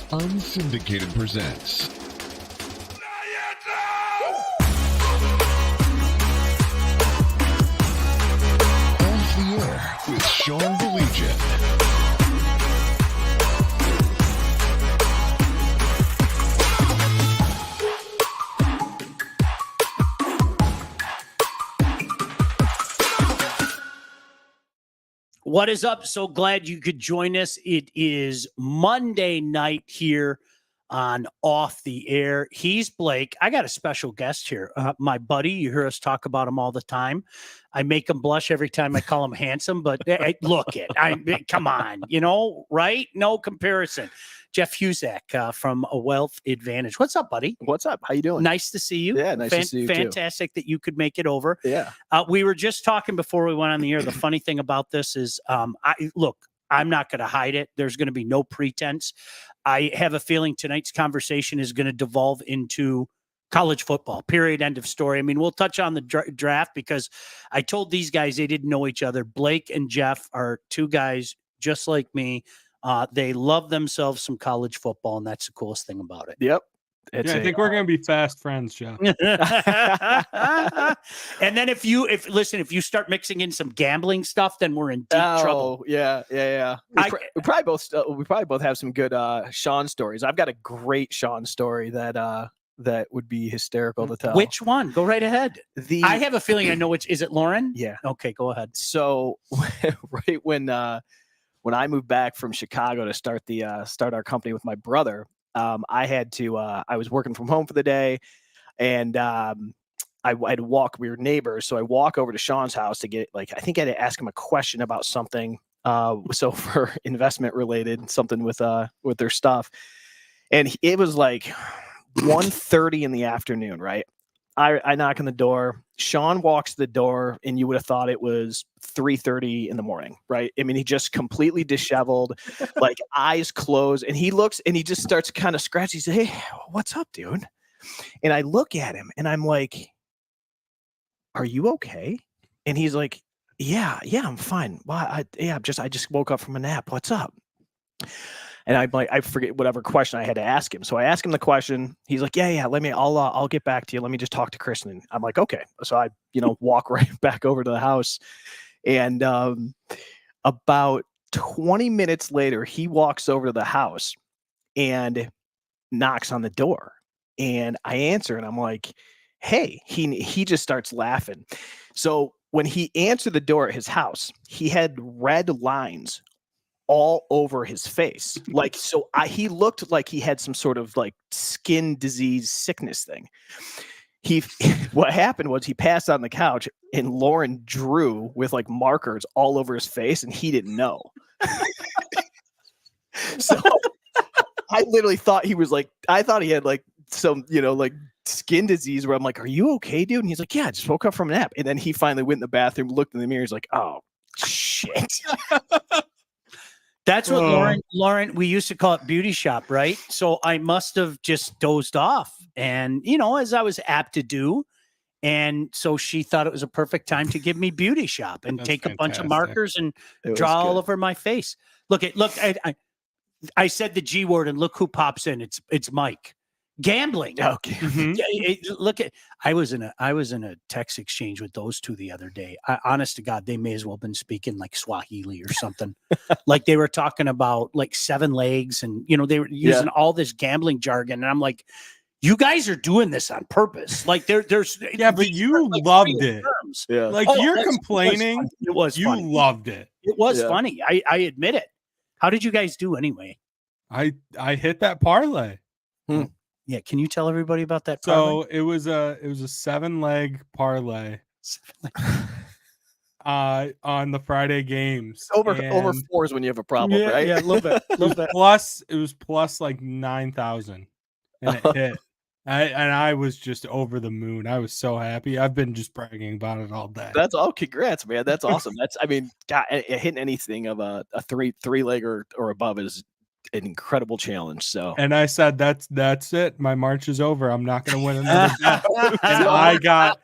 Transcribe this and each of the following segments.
Unsyndicated presents Off the Air with Sean Baligian. What is up? So glad you could join us. It is Monday night here on Off the Air. He's Blake. I got a special guest here. My buddy. You hear us talk about him all the time. I make him blush every time I call him handsome, but look it. Come on, right? No comparison. Jeff Husak from A Wealth Advantage. What's up, buddy? What's up? How you doing? Nice to see you. Yeah, nice to see you Fantastic that you could make it over. Yeah. We were just talking before we went on the air. The funny thing about this is, I'm not going to hide it. There's going to be no pretense. I have a feeling tonight's conversation is going to devolve into college football, period, end of story. I mean, we'll touch on the draft because I told these guys they didn't know each other. Blake and Jeff are two guys just like me. They love themselves some college football, and that's the coolest thing about it. Yep. I think we're going to be fast friends, Jeff. And then if you start mixing in some gambling stuff, then we're in deep trouble. Yeah. We probably both have some good Sean stories. I've got a great Sean story that would be hysterical to tell. Which one? Go right ahead. I have a feeling I know which. Is it Lauren? Yeah. Okay, go ahead. So right when I moved back from Chicago to start our company with my brother, I was working from home for the day, and I had to walk. We were neighbors, so I walk over to Sean's house to get I think I had to ask him a question about something. So for investment related, something with their stuff, and it was like 1:30 in the afternoon, right? I knock on the door. Sean walks to the door, and you would have thought it was 3:30 in the morning, right? I mean, he just completely disheveled, like eyes closed, and he looks and he just starts kind of scratching. He says, "Hey, what's up, dude?" And I look at him, and I'm like, "Are you okay?" And he's like, "Yeah, I'm fine. Well, I just woke up from a nap. What's up?" And I'm like, I forget whatever question I had to ask him. So I asked him the question. He's like, yeah, I'll get back to you. Let me just talk to Kristen. I'm like, okay. So I, walk right back over to the house. And about 20 minutes later, he walks over to the house and knocks on the door. And I answer, and I'm like, hey, he just starts laughing. So when he answered the door at his house, he had red lines all over his face. He looked like he had some sort of skin disease sickness thing. What happened was he passed out on the couch, and Lauren drew with markers all over his face, and he didn't know. So I literally thought he was I thought he had some, skin disease, where I'm like, are you okay, dude? And he's like, yeah, I just woke up from a nap. And then he finally went in the bathroom, looked in the mirror. He's like, oh shit. That's what Lauren, we used to call it beauty shop, right? So I must have just dozed off, and, as I was apt to do. And so she thought it was a perfect time to give me beauty shop and take a bunch of markers and draw all over my face. Look, I said the G word, and look who pops in. It's Mike. Gambling. Okay. Mm-hmm. I was in a text exchange with those two the other day. Honest to God, they may as well have been speaking Swahili or something. They were talking about 7 legs, and they were using all this gambling jargon. And I'm like, you guys are doing this on purpose. There's but you loved it. Terms. Yeah. You're complaining. It was funny. You loved it. It was funny. I admit it. How did you guys do anyway? I hit that parlay. Yeah, can you tell everybody about that parlay? So it was a 7-leg parlay on the Friday games. Over 4s when you have a problem, right? Yeah, a little bit. It was plus 9,000, and it hit. I was just over the moon. I was so happy. I've been just bragging about it all day. That's all. Congrats, man. That's awesome. God, hitting anything of a 3-leg or above is an incredible challenge. So, And I said, that's it. My march is over. I'm not going to win another bet. And I got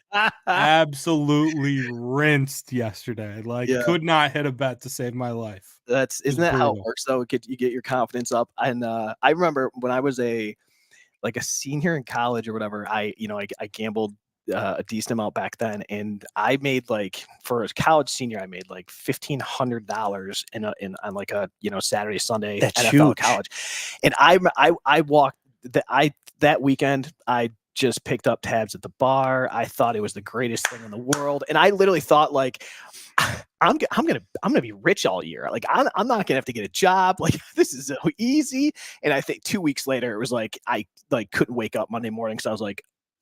absolutely rinsed yesterday. Like, Yeah. could not hit a bet to save my life. isn't that how it brutal. works though? You get your confidence up. And I remember when I was a senior in college or whatever, I gambled a decent amount back then, and I made for a college senior, I made $1,500 on like a Saturday Sunday That's NFL huge. college, and I walked that weekend. I just picked up tabs at the bar. I thought it was the greatest thing in the world, and I literally thought I'm gonna be rich all year. I'm not gonna have to get a job. This is so easy. And I think 2 weeks later, it was I couldn't wake up Monday morning, so I was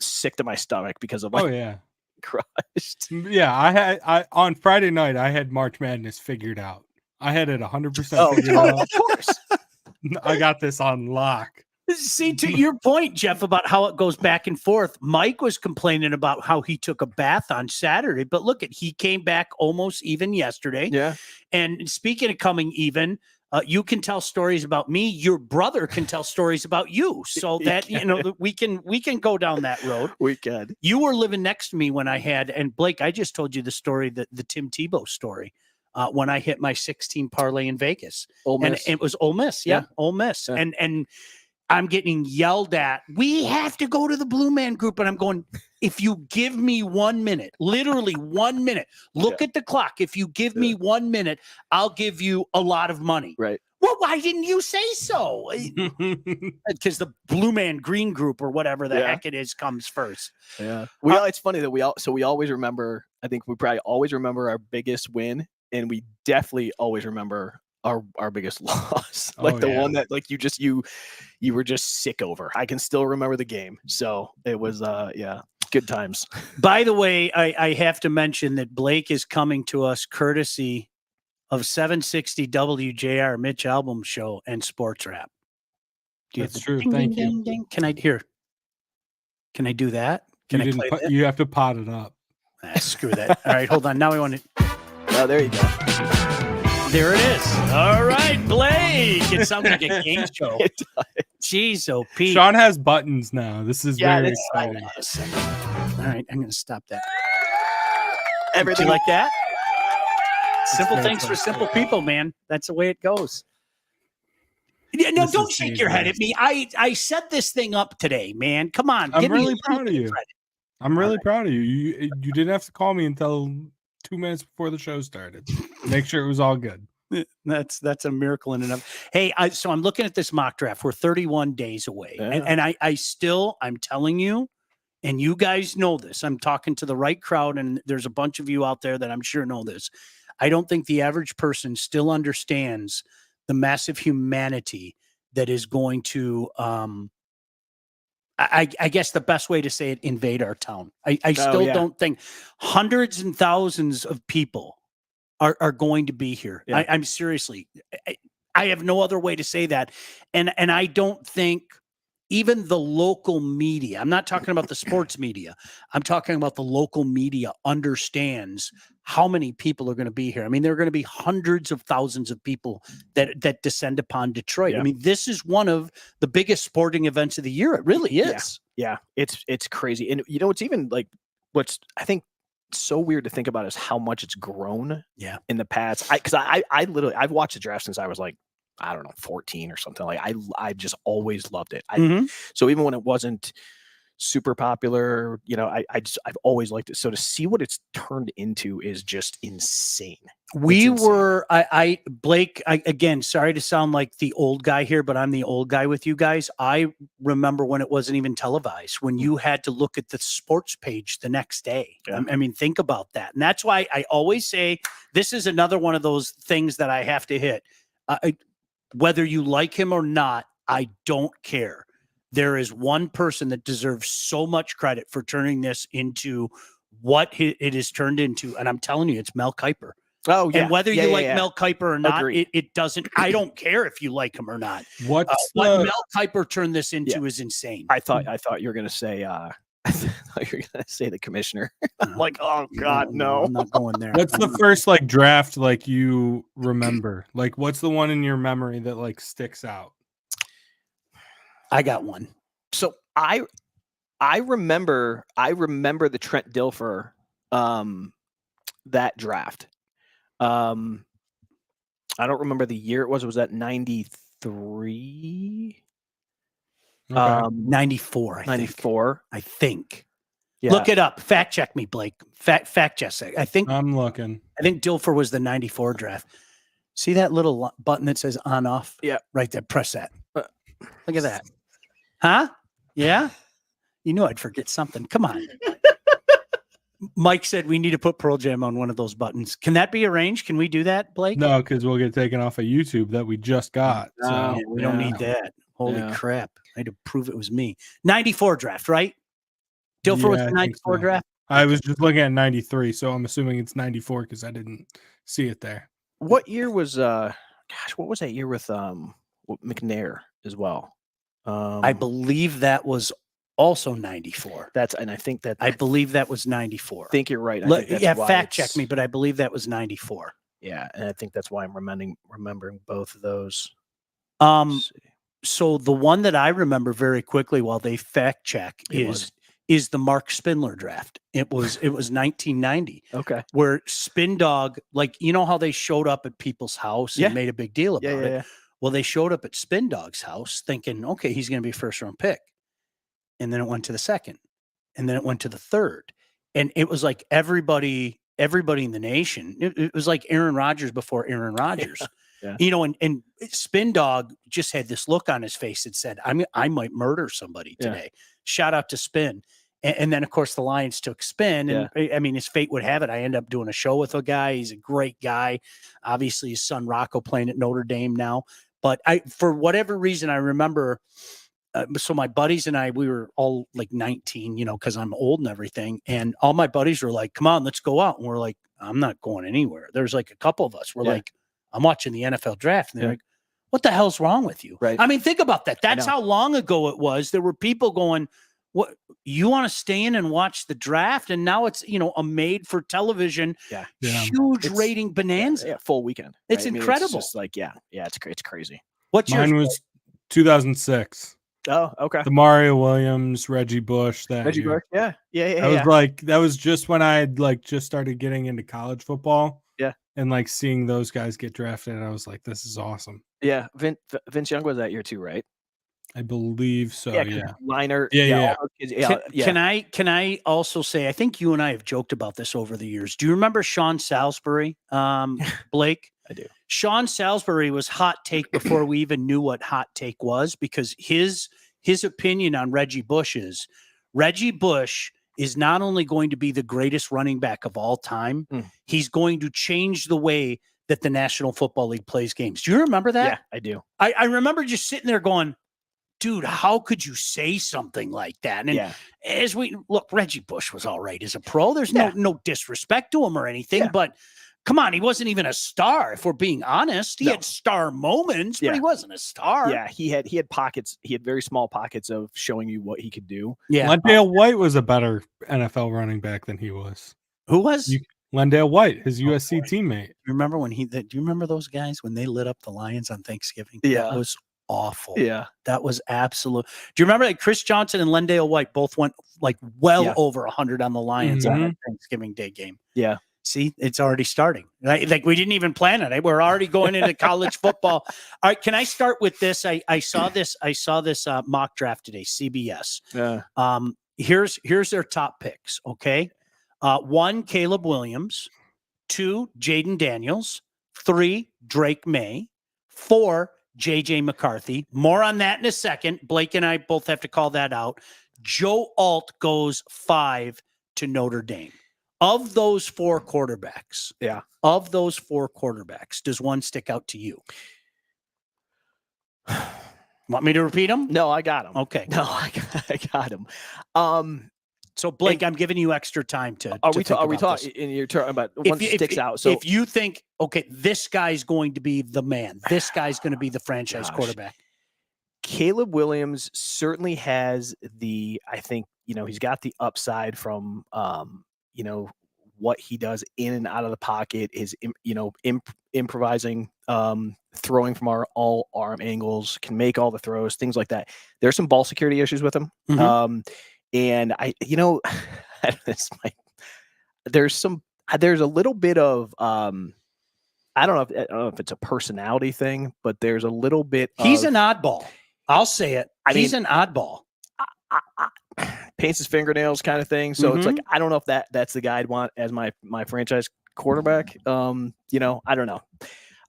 sick to my stomach because of Oh yeah. crushed. Yeah. I on Friday night, I had March Madness figured out. I had it 100% Oh, figured out. of course. I got this on lock. See, to your point, Jeff, about how it goes back and forth, Mike was complaining about how he took a bath on Saturday, but look he came back almost even yesterday. Yeah. And speaking of coming even, you can tell stories about me. Your brother can tell stories about you. So that, we can go down that road. We could. You were living next to me when I had, and Blake, I just told you the story, the Tim Tebow story, when I hit my 16 parlay in Vegas. Ole Miss. And it was Ole Miss. Yeah. Ole Miss. Yeah. And I'm getting yelled at. We have to go to the Blue Man Group. And I'm going, if you give me 1 minute, literally 1 minute, look at the clock. If you give me 1 minute, I'll give you a lot of money. Right. Well, why didn't you say so? Because the Blue Man Green Group or whatever the heck it is comes first. Yeah. It's funny that we always remember, I think we probably always remember our biggest win, and we definitely always remember our biggest loss. One that you were just sick over. I can still remember the game. So it was good times. By the way, I have to mention that Blake is coming to us courtesy of 760 WJR Mitch Album Show and Sports Rap. That's true. Thank you. Ding, ding. Can I do that? Can I play that? You have to pot it up. Screw that. All right, hold on. Now we want to. Oh, there you go. There it is. All right, Blake. It sounds like a game show. It does. Jeez, oh, Pete. Sean has buttons now. This is very exciting. All right, I'm going to stop that. Everything Do you like that? Simple very things for close. simple people, man. That's the way it goes. Yeah, no, This don't is shake your head at me. I set this thing up today, man. Come on. I'm give me really a proud of little you. credit. I'm really proud of you. You didn't have to call me until 2 minutes before the show started. Make sure it was all good. That's a miracle in and of. Hey, so I'm looking at this mock draft. We're 31 days away, and I'm telling you, and you guys know this. I'm talking to the right crowd, and there's a bunch of you out there that I'm sure know this. I don't think the average person still understands the massive humanity that is going to. I guess the best way to say it, invade our town. I still don't think hundreds and thousands of people are going to be here. Yeah. I'm seriously, I have no other way to say that. And I don't think even the local media, I'm not talking about the sports media, I'm talking about the local media understands how many people are going to be here. I mean, there are going to be hundreds of thousands of people that descend upon Detroit. I mean, this is one of the biggest sporting events of the year. It really is. Yeah. It's crazy. And it's even what's I think so weird to think about is how much it's grown in the past. Because I literally I've watched the draft since I was I don't know, 14 or something. I've just always loved it. So even when it wasn't super popular, I've always liked it. So to see what it's turned into is just insane. Blake, again, sorry to sound like the old guy here, but I'm the old guy with you guys. I remember when it wasn't even televised, when you had to look at the sports page the next day. Yeah. I mean, think about that. And that's why I always say this is another one of those things that I have to hit. Whether you like him or not, I don't care. There is one person that deserves so much credit for turning this into what it is turned into. And I'm telling you, it's Mel Kiper. Oh, yeah. And whether you like Mel Kiper or not, it doesn't, I don't care if you like him or not. What Mel Kiper turned this into is insane. I thought you were going to say I thought you were gonna say the commissioner. I'm like, oh God, no. I'm not going there. What's the first like draft like you remember? Like, what's the one in your memory that like sticks out? I got one. So I remember the Trent Dilfer that draft. I don't remember the year it was. Was that 93? Okay. 94, I think. 94. I think. Yeah. Look it up. Fact check me, Blake. Fact check. I think I'm looking. Dilfer was the 94 draft. See that little button that says on off? Yeah. Right there. Press that. Look at that. Huh? Yeah? You knew I'd forget something. Come on. Mike said we need to put Pearl Jam on one of those buttons. Can that be arranged? Can we do that, Blake? No, because we'll get taken off of YouTube that we just got. So Yeah, we don't need that. Holy crap. I had to prove it was me. 94 draft, right? Dilfer was Yeah, the I think 94 so. draft? I was just looking at 93, so I'm assuming it's 94 because I didn't see it there. What year was what was that year with McNair as well? I believe that was also 94. I think that I believe that was 94. think you're right. I think that's Yeah, why fact check it's- me, but I believe that was 94. Yeah, and I think that's why I'm remembering both of those. So the one that I remember very quickly while they fact check is the Mark Spindler draft. It was 1990. Okay. Where Spin Dog, like, you know how they showed up at people's house and made a big deal about it. Yeah. Well, they showed up at Spin Dog's house thinking, okay, he's going to be a first round pick. And then it went to the second, and then it went to the third. And it was like everybody in the nation, it was like Aaron Rodgers before Aaron Rodgers. Yeah. You know, and Spin Dog just had this look on his face that said, I might murder somebody today. Shout out to Spin. And then, of course, the Lions took Spin. And I mean, his fate would have it. I end up doing a show with a guy. He's a great guy. Obviously, his son Rocco playing at Notre Dame now. But for whatever reason, I remember, so my buddies and I, we were all like 19, you know, because I'm old and everything. And all my buddies were like, come on, let's go out. And we're like, I'm not going anywhere. There's like a couple of us. We're like, I'm watching the NFL draft. And they're like, what the hell's wrong with you? Right. I mean, think about that. That's how long ago it was. There were people going, what, you want to stay in and watch the draft? And now it's, you know, a made for television, huge rating bonanza. Yeah, full weekend. Right? It's incredible. It's just like, it's crazy. What's Mine yours? was 2006. Oh, okay. The Mario Williams, Reggie Bush. Reggie Bush. Yeah. That was just when I had like just started getting into college football. Yeah. And like seeing those guys get drafted, I was like, this is awesome. Yeah. Vince Young was that year too, right? I believe so. Yeah. Liner. Yeah. Can I also say, I think you and I have joked about this over the years. Do you remember Sean Salisbury, Blake? I do. Sean Salisbury was hot take before we even knew what hot take was, because his opinion on Reggie Bush is not only going to be the greatest running back of all time, he's going to change the way that the National Football League plays games. Do you remember that? Yeah, I do. I remember just sitting there going, dude, how could you say something like that? And as we look, Reggie Bush was all right as a pro. There's no disrespect to him or anything, but come on, he wasn't even a star. If we're being honest, he had star moments, but he wasn't a star. Yeah, he had pockets. He had very small pockets of showing you what he could do. Yeah, Lendale White was a better NFL running back than he was. Who was? Lendale White, his USC teammate. You remember when do you remember those guys when they lit up the Lions on Thanksgiving? Yeah. That was awful. Yeah. That was absolute. Do you remember that Chris Johnson and Lendale White both went like over 100 on the Lions on that Thanksgiving Day game? Yeah. See, it's already starting. Like we didn't even plan it. We're already going into college football. All right, can I start with this? I saw this mock draft today, CBS. Yeah. Here's their top picks. Okay. 1, Caleb Williams. 2, Jaden Daniels. 3, Drake May. 4, JJ McCarthy. More on that in a second. Blake and I both have to call that out. Joe Alt goes 5 to Notre Dame. Of those 4 quarterbacks, does one stick out to you? Want me to repeat them? No, I got him. Okay. No, I got him. So Blake, I'm giving you extra time to. Are we talking? And you're talking about one sticks out. So if you think, okay, this guy's going to be the man, this guy's going to be the franchise quarterback. Caleb Williams certainly has I think, he's got the upside from, what he does in and out of the pocket, his, improvising, throwing from all arm angles, can make all the throws, things like that. There's some ball security issues with him. And there's a little bit of, I don't know if it's a personality thing, but there's a little bit. He's an oddball. I'll say it. He's an oddball. Paints his fingernails, kind of thing. So it's like, I don't know if that's the guy I'd want as my franchise quarterback. I don't know.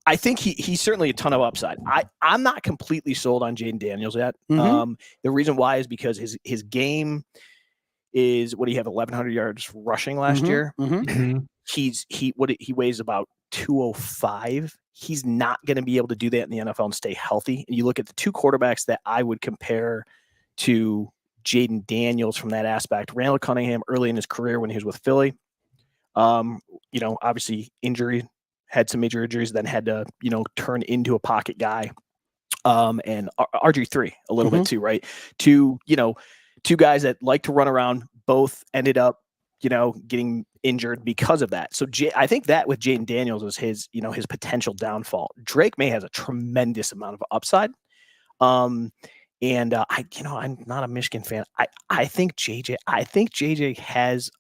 I think he's certainly a ton of upside. I'm not completely sold on Jaden Daniels yet. The reason why is because his game is, what do you have, 1,100 yards rushing last year? He weighs about 205. He's not going to be able to do that in the NFL and stay healthy. And you look at the two quarterbacks that I would compare to Jaden Daniels from that aspect. Randall Cunningham early in his career when he was with Philly, obviously had some major injuries, then had to, turn into a pocket guy. And RG3 a little bit too, right? Two guys that like to run around, both ended up, getting injured because of that. So I think that with Jaden Daniels was his potential downfall. Drake May has a tremendous amount of upside. I'm not a Michigan fan. I think JJ has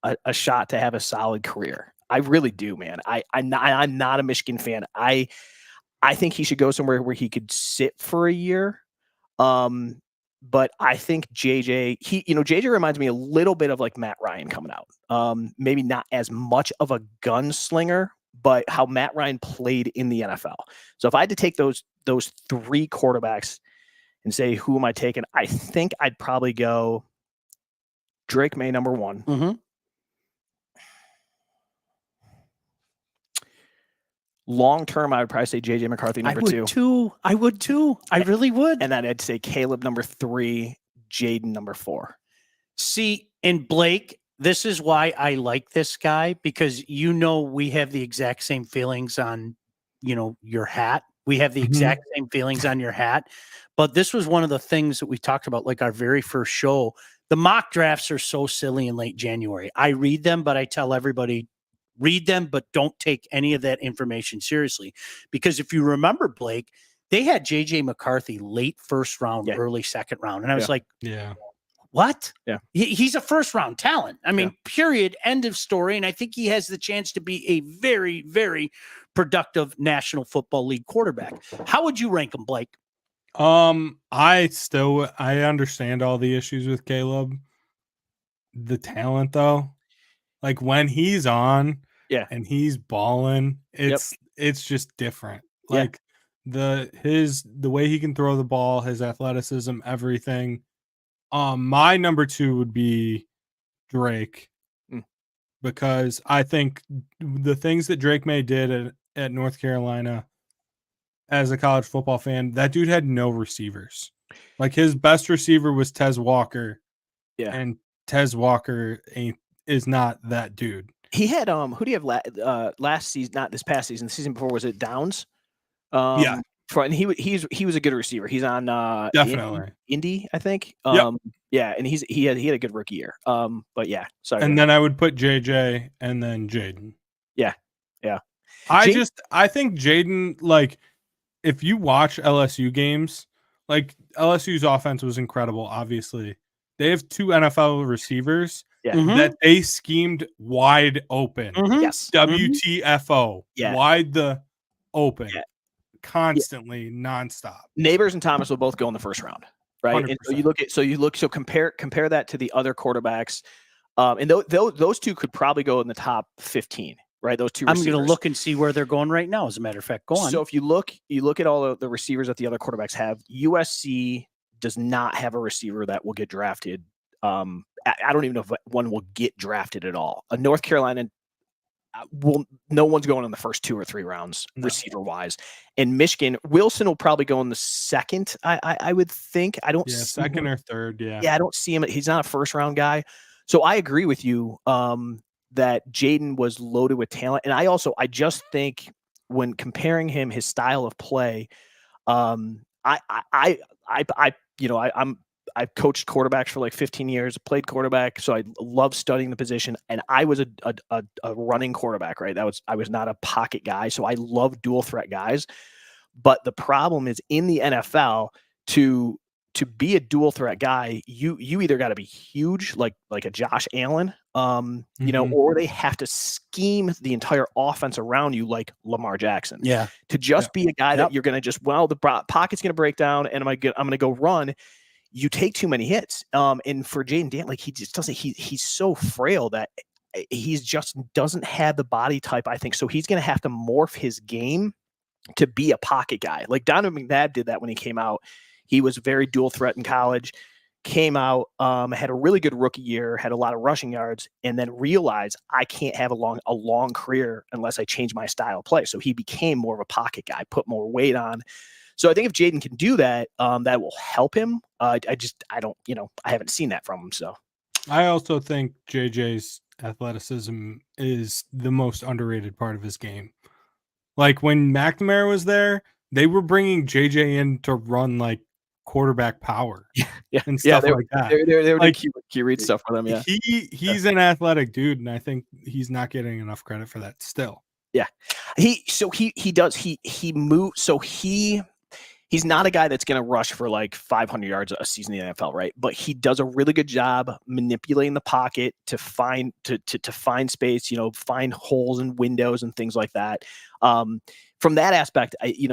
a shot to have a solid career. I really do, man. I'm not a Michigan fan. I think he should go somewhere where he could sit for a year. But I think JJ reminds me a little bit of like Matt Ryan coming out. Maybe not as much of a gunslinger, but how Matt Ryan played in the NFL. So if I had to take those three quarterbacks and say, who am I taking? I think I'd probably go Drake May, number one. Long term, I would probably say JJ McCarthy, number two. I would too. I really would. And then I'd say Caleb, number 3, Jaden, number 4. See, and Blake, this is why I like this guy, because we have the exact same feelings on, your hat. We have the exact same feelings on your hat. But this was one of the things that we talked about, like our very first show. The mock drafts are so silly in late January. I read them, but I tell everybody, read them, but don't take any of that information seriously. Because if you remember, Blake, they had JJ McCarthy late first round, early second round. And I was like, what? Yeah. He's a first round talent. I mean, period, end of story. And I think he has the chance to be a very, very productive National Football League quarterback. How would you rank him, Blake? I understand all the issues with Caleb. The talent, though, like when he's on and he's balling, it's just different. Like the way he can throw the ball, his athleticism, everything. My number 2 would be Drake, because I think the things that Drake May did at North Carolina as a college football fan, that dude had no receivers. Like his best receiver was Tez Walker. Yeah. And Tez Walker is not that dude. He had who do you have last season? Not this past season. The season before, was it Downs? And he was a good receiver. He's on definitely Indy, I think. Yeah, and he had a good rookie year. But yeah, sorry. And then I would put JJ and then Jaden. Yeah. I think Jaden, like, if you watch LSU games, like LSU's offense was incredible. Obviously, they have 2 NFL receivers that they schemed wide open. Yes. WTFO. Wide the open. Constantly, nonstop. Neighbors and Thomas will both go in the first round, right? 100%. And so compare that to the other quarterbacks, and those 2 could probably go in the top 15, right? Those 2 receivers. I'm going to look and see where they're going right now. As a matter of fact, go on. So if you look at all of the receivers that the other quarterbacks have, USC does not have a receiver that will get drafted. I don't even know if one will get drafted at all. North Carolina no one's going in the first 2 or 3 rounds receiver wise. And Michigan, Wilson will probably go in the second. I would think. I don't see second or third. Yeah, I don't see him. He's not a first round guy. So I agree with you that Jaden was loaded with talent, and I just think when comparing him, his style of play, I've coached quarterbacks for like 15 years, played quarterback, so I love studying the position. And I was a running quarterback, right? I was not a pocket guy, so I love dual threat guys. But the problem is in the NFL to be a dual threat guy, you either got to be huge, like a Josh Allen, or they have to scheme the entire offense around you like Lamar Jackson. Yeah. To just be a guy that you're going to just, the pocket's going to break down and I'm going to go run. You take too many hits. And for Jaden Dan, like he just doesn't, he's so frail that he's just doesn't have the body type, I think. So he's going to have to morph his game to be a pocket guy. Like Donovan McNabb did that when he came out. He was very dual threat in college, came out, had a really good rookie year, had a lot of rushing yards, and then realized I can't have a long career unless I change my style of play. So he became more of a pocket guy, put more weight on. So I think if Jaden can do that, that will help him. I haven't seen that from him. So I also think JJ's athleticism is the most underrated part of his game. Like when McNamara was there, they were bringing JJ in to run like quarterback power and stuff like that. They were like key read stuff for them. Yeah, he's an athletic dude, and I think he's not getting enough credit for that still. Yeah, he moves. So he's not a guy that's going to rush for like 500 yards a season in the NFL, right? But he does a really good job manipulating the pocket to find find space, find holes and windows and things like that. From that aspect, he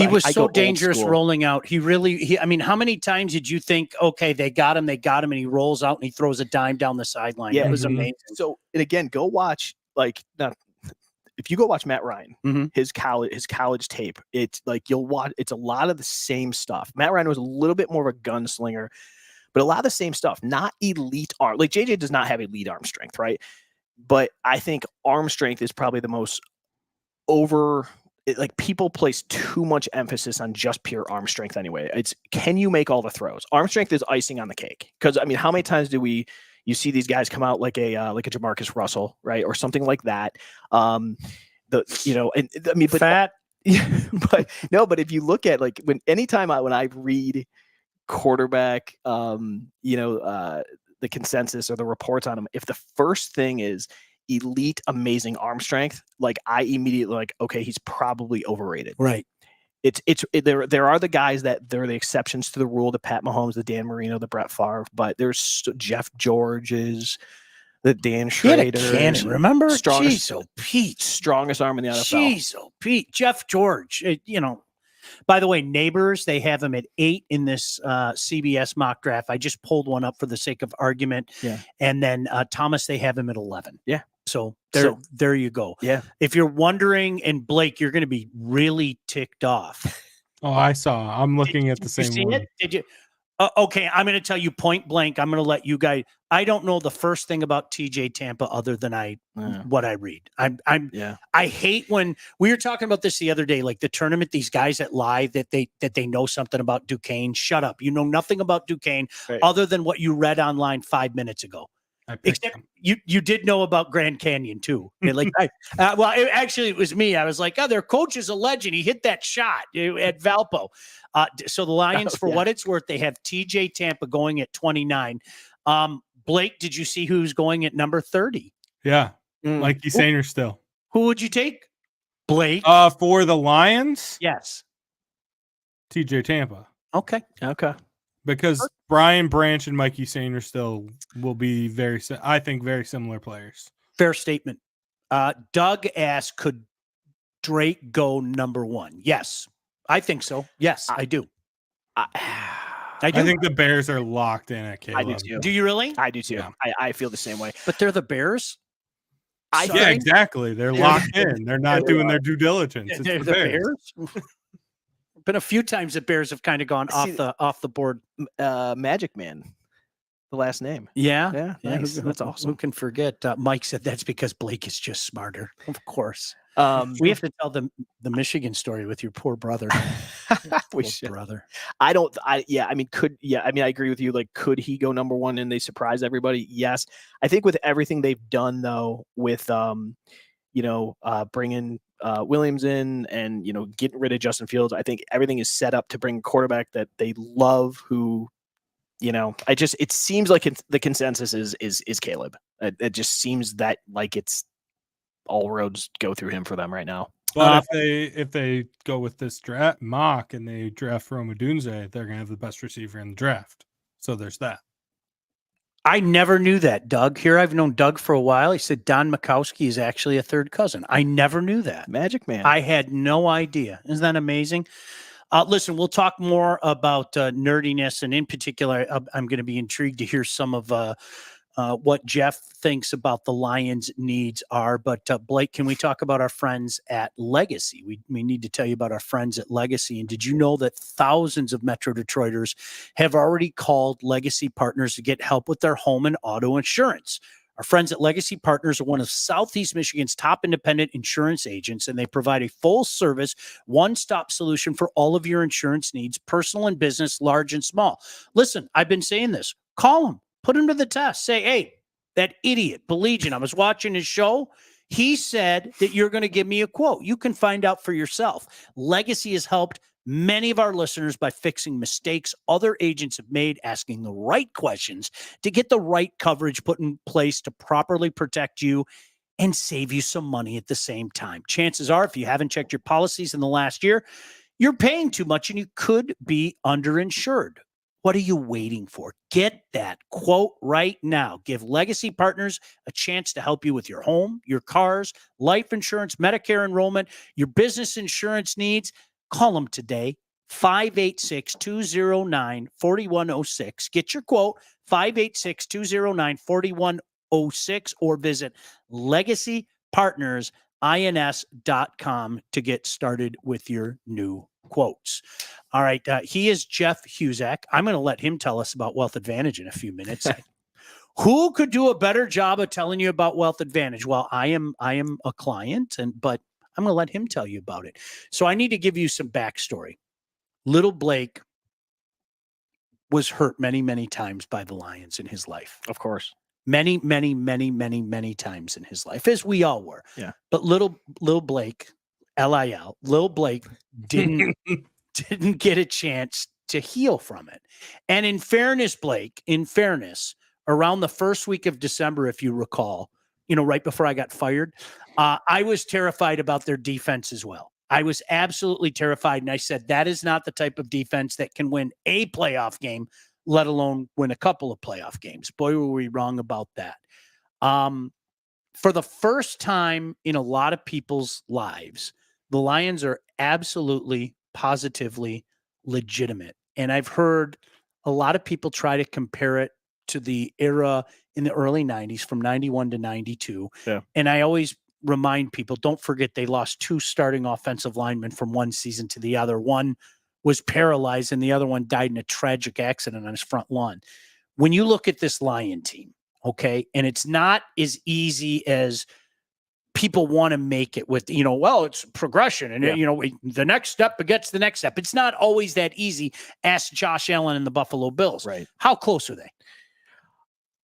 was so dangerous rolling out. I mean, how many times did you think, okay, they got him, and he rolls out and he throws a dime down the sideline? Yeah, it was amazing. So, and again, go watch if you go watch Matt Ryan, his college tape, it's like you'll watch. It's a lot of the same stuff. Matt Ryan was a little bit more of a gunslinger, but a lot of the same stuff. Not elite arm. Like JJ does not have elite arm strength, right? But I think arm strength is probably the most people place too much emphasis on just pure arm strength anyway. It's can you make all the throws? Arm strength is icing on the cake. Because I mean, how many times do you see these guys come out like a Jamarcus Russell, right, or something like that? Fat. But if you look at like when I read quarterback, the consensus or the reports on him, if the first thing is elite, amazing arm strength, like I immediately like, okay, he's probably overrated. Right. There are the guys that they're the exceptions to the rule, the Pat Mahomes, the Dan Marino, the Brett Favre, but there's Jeff George's, the Dan Schrader. Cannon, remember? Strongest arm in the NFL. Jeff George, by the way, Neighbors, they have him at 8 in this CBS mock draft. I just pulled one up for the sake of argument. Yeah. And then Thomas, they have him at 11. Yeah. So there you go. Yeah. If you're wondering, and Blake, you're going to be really ticked off. Oh, I saw. I'm looking at the same one. It? Did you? Okay, I'm going to tell you point blank. I'm going to let you guys. I don't know the first thing about TJ Tampa other than what I read. I hate when we were talking about this the other day, like the tournament. These guys that lie that they know something about Duquesne. Shut up! You know nothing about Duquesne other than what you read online 5 minutes ago. Except you did know about Grand Canyon too. It was me. I was like, oh, their coach is a legend. He hit that shot at Valpo. So the Lions, for what it's worth, they have TJ Tampa going at 29. Blake, did you see who's going at number 30? Yeah, Mikey Sainer still. Who would you take? Blake? For the Lions? Yes. TJ Tampa. Okay. Because Brian Branch and Mikey Sainer still will be very similar players. Fair statement. Doug asked, could Drake go number 1? Yes, I think so. Yes, I do. I do. I think the Bears are locked in at Caleb. I do too. Do you really? I do too. Yeah. I feel the same way. But they're the Bears? Yeah, exactly. They're locked in. They're not doing their due diligence. It's They're the Bears. Been a few times that Bears have kind of gone off the board. Magic Man, the last name. Yeah. Nice. That's awesome. Who can forget? Mike said that's because Blake is just smarter. Of course. We have to tell the Michigan story with your poor brother. Brother. I agree with you. Like, could he go number 1 and they surprise everybody? Yes. I think with everything they've done though, with bringing Williams in and, getting rid of Justin Fields. I think everything is set up to bring a quarterback that they love who, it seems like the consensus is Caleb. It just seems that like it's all roads go through him for them right now. But if they go with this draft mock and they draft Rome Odunze, they're gonna have the best receiver in the draft. So there's that. I never knew that, Doug. Here I've known Doug for a while. He said Don Mikowski is actually a third cousin. I never knew that. Magic man. I had no idea. Isn't that amazing? Listen, we'll talk more about nerdiness, and in particular, I'm going to be intrigued to hear some of what Jeff thinks about the Lions' needs are. But Blake, can we talk about our friends at Legacy? We need to tell you about our friends at Legacy. And did you know that thousands of Metro Detroiters have already called Legacy Partners to get help with their home and auto insurance? Our friends at Legacy Partners are one of Southeast Michigan's top independent insurance agents, and they provide a full-service, one-stop solution for all of your insurance needs, personal and business, large and small. Listen, I've been saying this. Call them. Put him to the test. Say, hey, that idiot, Baligian, I was watching his show. He said that you're going to give me a quote. You can find out for yourself. Legacy has helped many of our listeners by fixing mistakes other agents have made, asking the right questions to get the right coverage put in place to properly protect you and save you some money at the same time. Chances are, if you haven't checked your policies in the last year, you're paying too much and you could be underinsured. What are you waiting for? Get that quote right now. Give Legacy Partners a chance to help you with your home, your cars, life insurance, Medicare enrollment, your business insurance needs. Call them today, 586-209-4106. Get your quote, 586-209-4106, or visit legacypartnersins.com to get started with your new quotes. All right. He is Jeff Husak. I'm going to let him tell us about Wealth Advantage in a few minutes. Who could do a better job of telling you about Wealth Advantage? Well, I am a client, but I'm going to let him tell you about it. So I need to give you some backstory. Little Blake was hurt many, many times by the Lions in his life. Of course. Many, many, many, many, many times in his life, as we all were. Yeah. But little Blake, little Blake didn't get a chance to heal from it. And in fairness, Blake, around the first week of December, if you recall, right before I got fired, I was terrified about their defense as well. I was absolutely terrified. And I said, that is not the type of defense that can win a playoff game, let alone win a couple of playoff games. Boy, were we wrong about that. For the first time in a lot of people's lives, the Lions are absolutely, positively legitimate. And I've heard a lot of people try to compare it to the era in the early 90s from 91 to 92. Yeah. And I always remind people, don't forget they lost two starting offensive linemen from one season to the other. One was paralyzed and the other one died in a tragic accident on his front lawn. When you look at this Lion team, okay, and it's not as easy as people want to make it with, it's progression and, the next step begets the next step. It's not always that easy. Ask Josh Allen and the Buffalo Bills. Right. How close are they?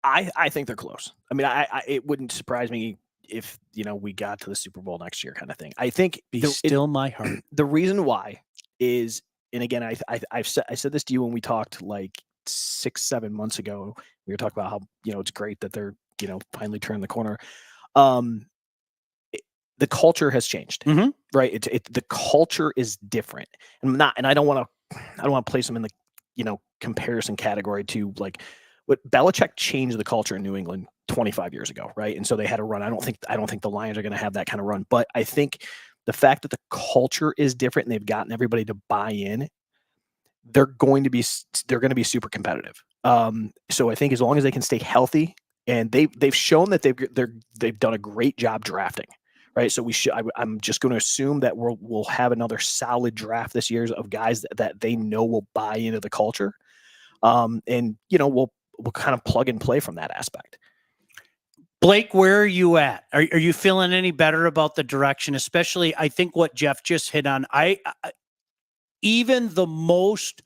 I think they're close. I mean, it wouldn't surprise me if, we got to the Super Bowl next year kind of thing. I think my heart. The reason why is, and again, I said this to you when we talked like 6-7 months ago. We were talking about how, it's great that they're, finally turned the corner. The culture has changed, right? The culture is different, and I don't want to place them in the, comparison category to like what Belichick changed the culture in New England 25 years ago, right? And so they had a run. I don't think the Lions are going to have that kind of run, but I think the fact that the culture is different and they've gotten everybody to buy in, they're going to be super competitive. So I think as long as they can stay healthy, and they've shown that they've done a great job drafting, right? So I'm just going to assume that we'll have another solid draft this year of guys that they know will buy into the culture, and we'll kind of plug and play from that aspect. Blake, where are you at? Are you feeling any better about the direction? Especially, I think what Jeff just hit on. Even the most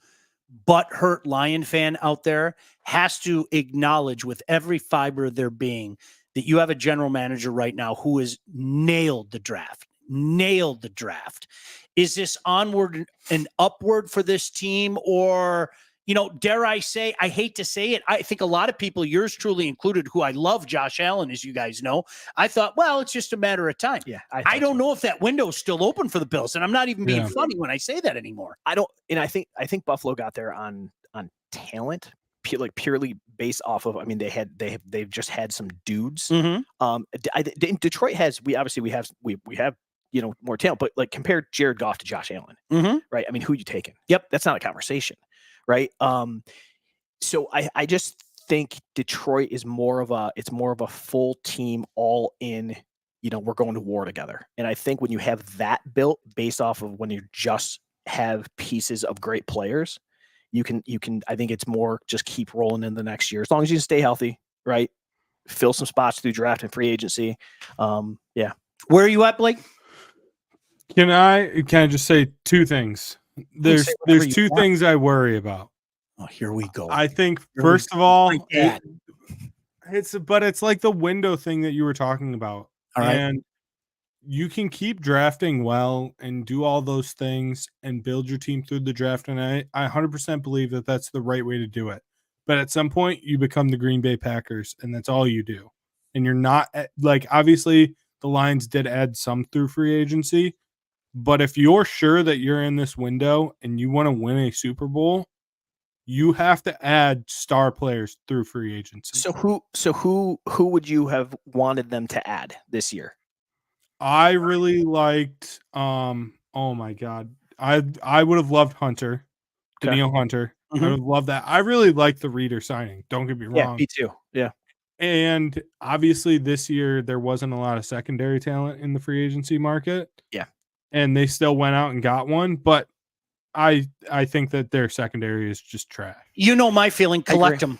butthurt Lion fan out there has to acknowledge with every fiber of their being that you have a general manager right now who has nailed the draft. Is this onward and upward for this team? Or, dare I say, I hate to say it, I think a lot of people, yours truly included, who I love Josh Allen, as you guys know, I thought, well, it's just a matter of time. Yeah. I don't know if that window is still open for the Bills. And I'm not even being funny when I say that anymore. I think Buffalo got there on talent, purely based off of, I mean, they've just had some dudes. Detroit has, we have more talent, but like compare Jared Goff to Josh Allen, right? I mean, who you taking? Yep. That's not a conversation, right? So I just think Detroit is more of a full team, all in, we're going to war together. And I think when you have that built based off of when you just have pieces of great players, you can, I think it's more just keep rolling in the next year. As long as you can stay healthy, right? Fill some spots through draft and free agency. Yeah. Where are you at, Blake? Can I just say two things? There's two things I worry about. Oh, here we go. I think first of all, it's like the window thing that you were talking about. All right. And you can keep drafting well and do all those things and build your team through the draft. And I 100% believe that that's the right way to do it. But at some point you become the Green Bay Packers and that's all you do. And you're not obviously the Lions did add some through free agency, but if you're sure that you're in this window and you want to win a Super Bowl, you have to add star players through free agency. So who would you have wanted them to add this year? I really liked oh my God. I would have loved Hunter. Danielle Hunter. I would have loved that. I really liked the Reader signing. Don't get me wrong. Yeah, me too. Yeah. And obviously this year there wasn't a lot of secondary talent in the free agency market. Yeah. And they still went out and got one, but I think that their secondary is just trash. My feeling, collect them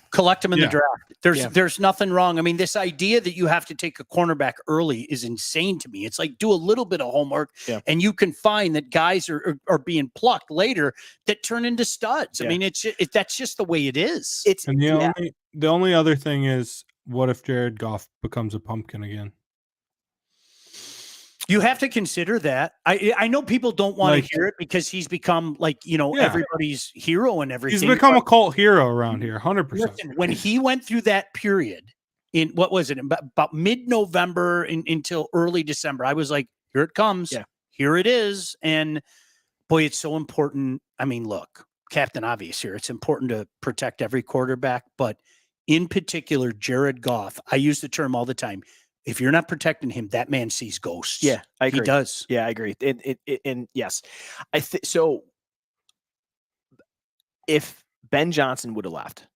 in the draft. There's nothing wrong. I mean, this idea that you have to take a cornerback early is insane to me. It's like, do a little bit of homework and you can find that guys are being plucked later that turn into studs. I mean, that's just the way it is. The only other thing is, what if Jared Goff becomes a pumpkin again? You have to consider that. I know people don't want to hear it because he's become everybody's hero and everything. He's become a cult hero around here, 100%. Listen, when he went through that period in what was it, about mid-November until early December, I was like, here it comes. Yeah. Here it is. And boy, it's so important. I mean, look, Captain Obvious here. It's important to protect every quarterback, but in particular, Jared Goff, I use the term all the time. If you're not protecting him, that man sees ghosts. Yeah, I agree. He does. Yeah, I agree. And yes, so. If Ben Johnson would have left,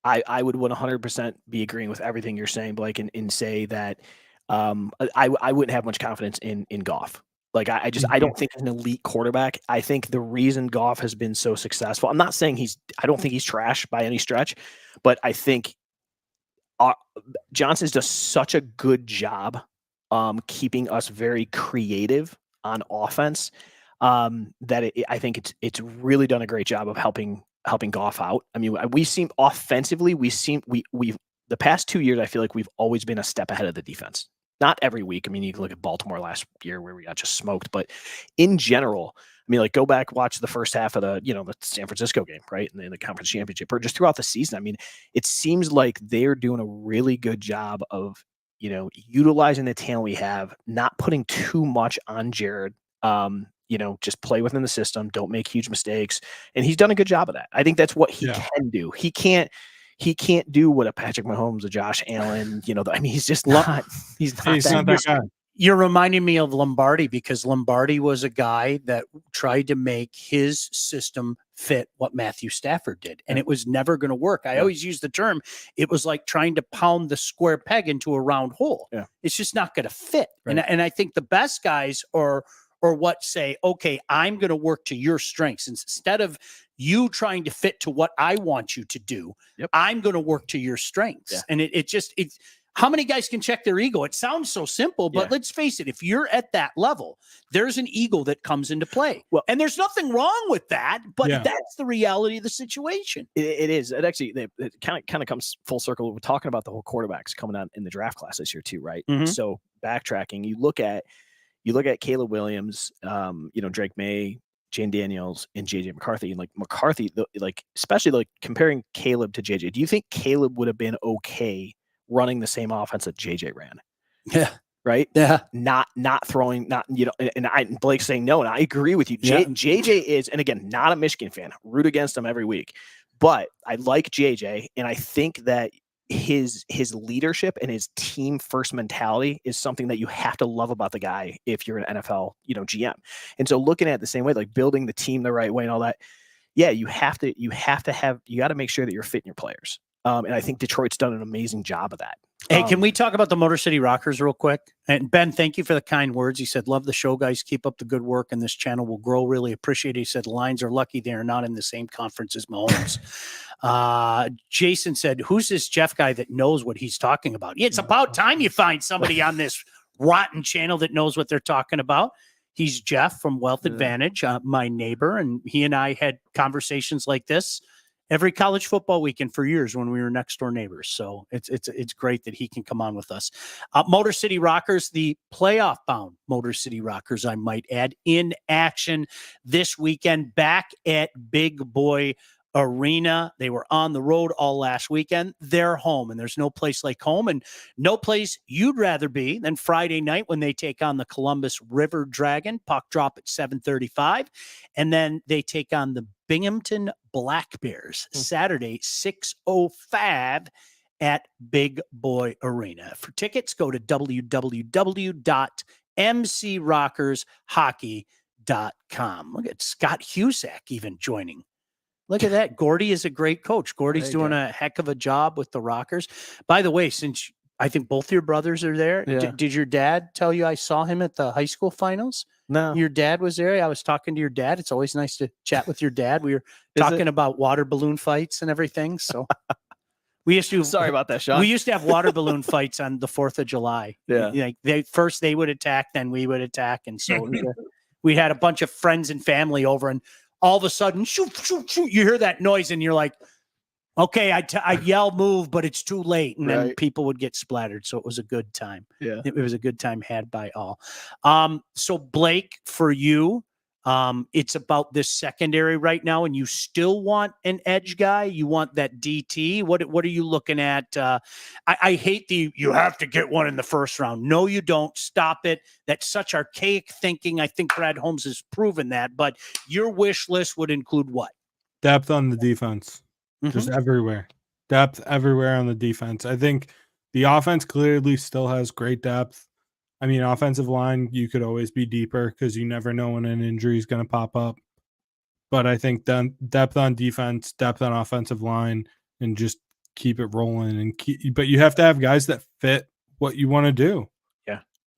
I would 100% be agreeing with everything you're saying, Blake, and say that I wouldn't have much confidence in Goff. Like I don't think he's an elite quarterback. I think the reason Goff has been so successful, I'm not saying I don't think he's trash by any stretch, but I think Johnson's does such a good job keeping us very creative on offense that I think it's really done a great job of helping Goff out. I mean, we seem offensively, we've the past 2 years, I feel like we've always been a step ahead of the defense. Not every week. I mean, you can look at Baltimore last year where we got just smoked, but in general, I mean, like go back, watch the first half of the San Francisco game, right? And then the conference championship, or just throughout the season. I mean, it seems like they're doing a really good job of, utilizing the talent we have, not putting too much on Jared, just play within the system, don't make huge mistakes. And he's done a good job of that. I think that's what he can do. He can't do what a Patrick Mahomes, a Josh Allen, I mean, he's just not, he's not that guy. You're reminding me of Lombardi, because Lombardi was a guy that tried to make his system fit what Matthew Stafford did, and it was never going to work. I always use the term, it was like trying to pound the square peg into a round hole. Yeah. It's just not going to fit. Right. And I think the best guys are what say, okay, I'm going to work to your strengths. Instead of you trying to fit to what I want you to do, I'm going to work to your strengths. Yeah. And it's how many guys can check their ego? It sounds so simple, but let's face it. If you're at that level, there's an ego that comes into play. Well, and there's nothing wrong with that, but that's the reality of the situation. It is. It actually, it kind of comes full circle. We're talking about the whole quarterbacks coming out in the draft class this year too, right? So backtracking, you look at Caleb Williams, Drake May, Jane Daniels, and JJ McCarthy. And like McCarthy, especially like comparing Caleb to JJ, do you think Caleb would have been okay running the same offense that JJ ran? Yeah. Right. Yeah. Not throwing, and Blake's saying no. And I agree with you. JJ is, and again, not a Michigan fan, root against him every week, but I like JJ. And I think that his leadership and his team first mentality is something that you have to love about the guy if you're an NFL, GM. And so looking at it the same way, like building the team the right way and all that, you got to make sure that you're fitting your players. And I think Detroit's done an amazing job of that. Hey, can we talk about the Motor City Rockers real quick? And Ben, thank you for the kind words. He said, love the show, guys. Keep up the good work, and this channel will grow. Really appreciate it. He said, Lions are lucky they are not in the same conference as Mahomes. Jason said, who's this Jeff guy that knows what he's talking about? Yeah, it's about time you find somebody on this rotten channel that knows what they're talking about. He's Jeff from Wealth Advantage, my neighbor, and he and I had conversations like this every college football weekend for years when we were next door neighbors. So it's great that he can come on with us. Motor City Rockers, the playoff bound Motor City Rockers, I might add, in action this weekend back at Big Boy Arena. They were on the road all last weekend. They're home, and there's no place like home, and no place you'd rather be than Friday night when they take on the Columbus River Dragon. Puck drop at 7:35, and then they take on the Binghamton Black Bears Saturday 6:05 at Big Boy Arena. For tickets, go to www.mcrockershockey.com. Look at Scott Husak even joining. Look at that. Gordy is a great coach. Gordy's doing a heck of a job with the Rockers. By the way, since I think both your brothers are there, did your dad tell you I saw him at the high school finals? No. Your dad was there. I was talking to your dad. It's always nice to chat with your dad. We were talking about water balloon fights and everything. So we used to. Sorry about that, Sean. We used to have water balloon fights on the 4th of July. Yeah. Like they would attack, then we would attack. And so we had a bunch of friends and family over, and all of a sudden, shoot, shoot, shoot, you hear that noise and you're like, okay, I yell move, but it's too late. And then people would get splattered. So it was a good time. Yeah. It was a good time had by all. So Blake, for you, it's about this secondary right now, and you still want an edge guy. You want that DT. What are you looking at? I hate you have to get one in the first round. No, you don't. Stop it. That's such archaic thinking. I think Brad Holmes has proven that, but your wish list would include what? Depth on the defense. Just everywhere. Depth everywhere on the defense. I think the offense clearly still has great depth. I mean, offensive line, you could always be deeper because you never know when an injury is going to pop up. But I think depth on defense, depth on offensive line, and just keep it rolling. But you have to have guys that fit what you want to do.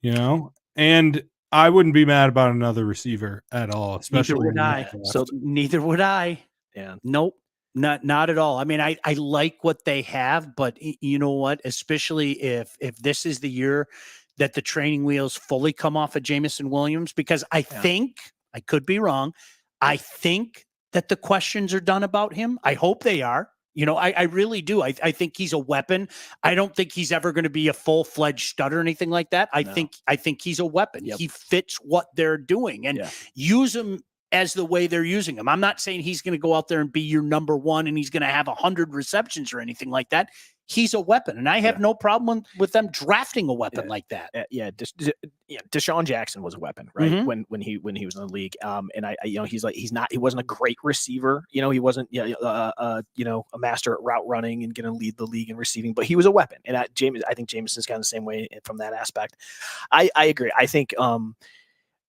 Yeah. And I wouldn't be mad about another receiver at all. Especially neither would I. So neither would I. Yeah. Nope. Not at all. I mean, I like what they have, but you know what? Especially if this is the year that the training wheels fully come off of Jamison Williams, because I think, I could be wrong, I think that the questions are done about him. I hope they are. I really do. I think he's a weapon. I don't think he's ever going to be a full-fledged stud or anything like that. I think he's a weapon. Yep. He fits what they're doing, and use him as the way they're using him. I'm not saying he's going to go out there and be your number one and he's going to have 100 receptions or anything like that. He's a weapon, and I have no problem with them drafting a weapon like that. Deshaun Jackson was a weapon, right? When he was in the league, and he wasn't a great receiver. He wasn't a master at route running and going to lead the league in receiving, but he was a weapon. And I think Jameson's kind of the same way from that aspect. I agree. I think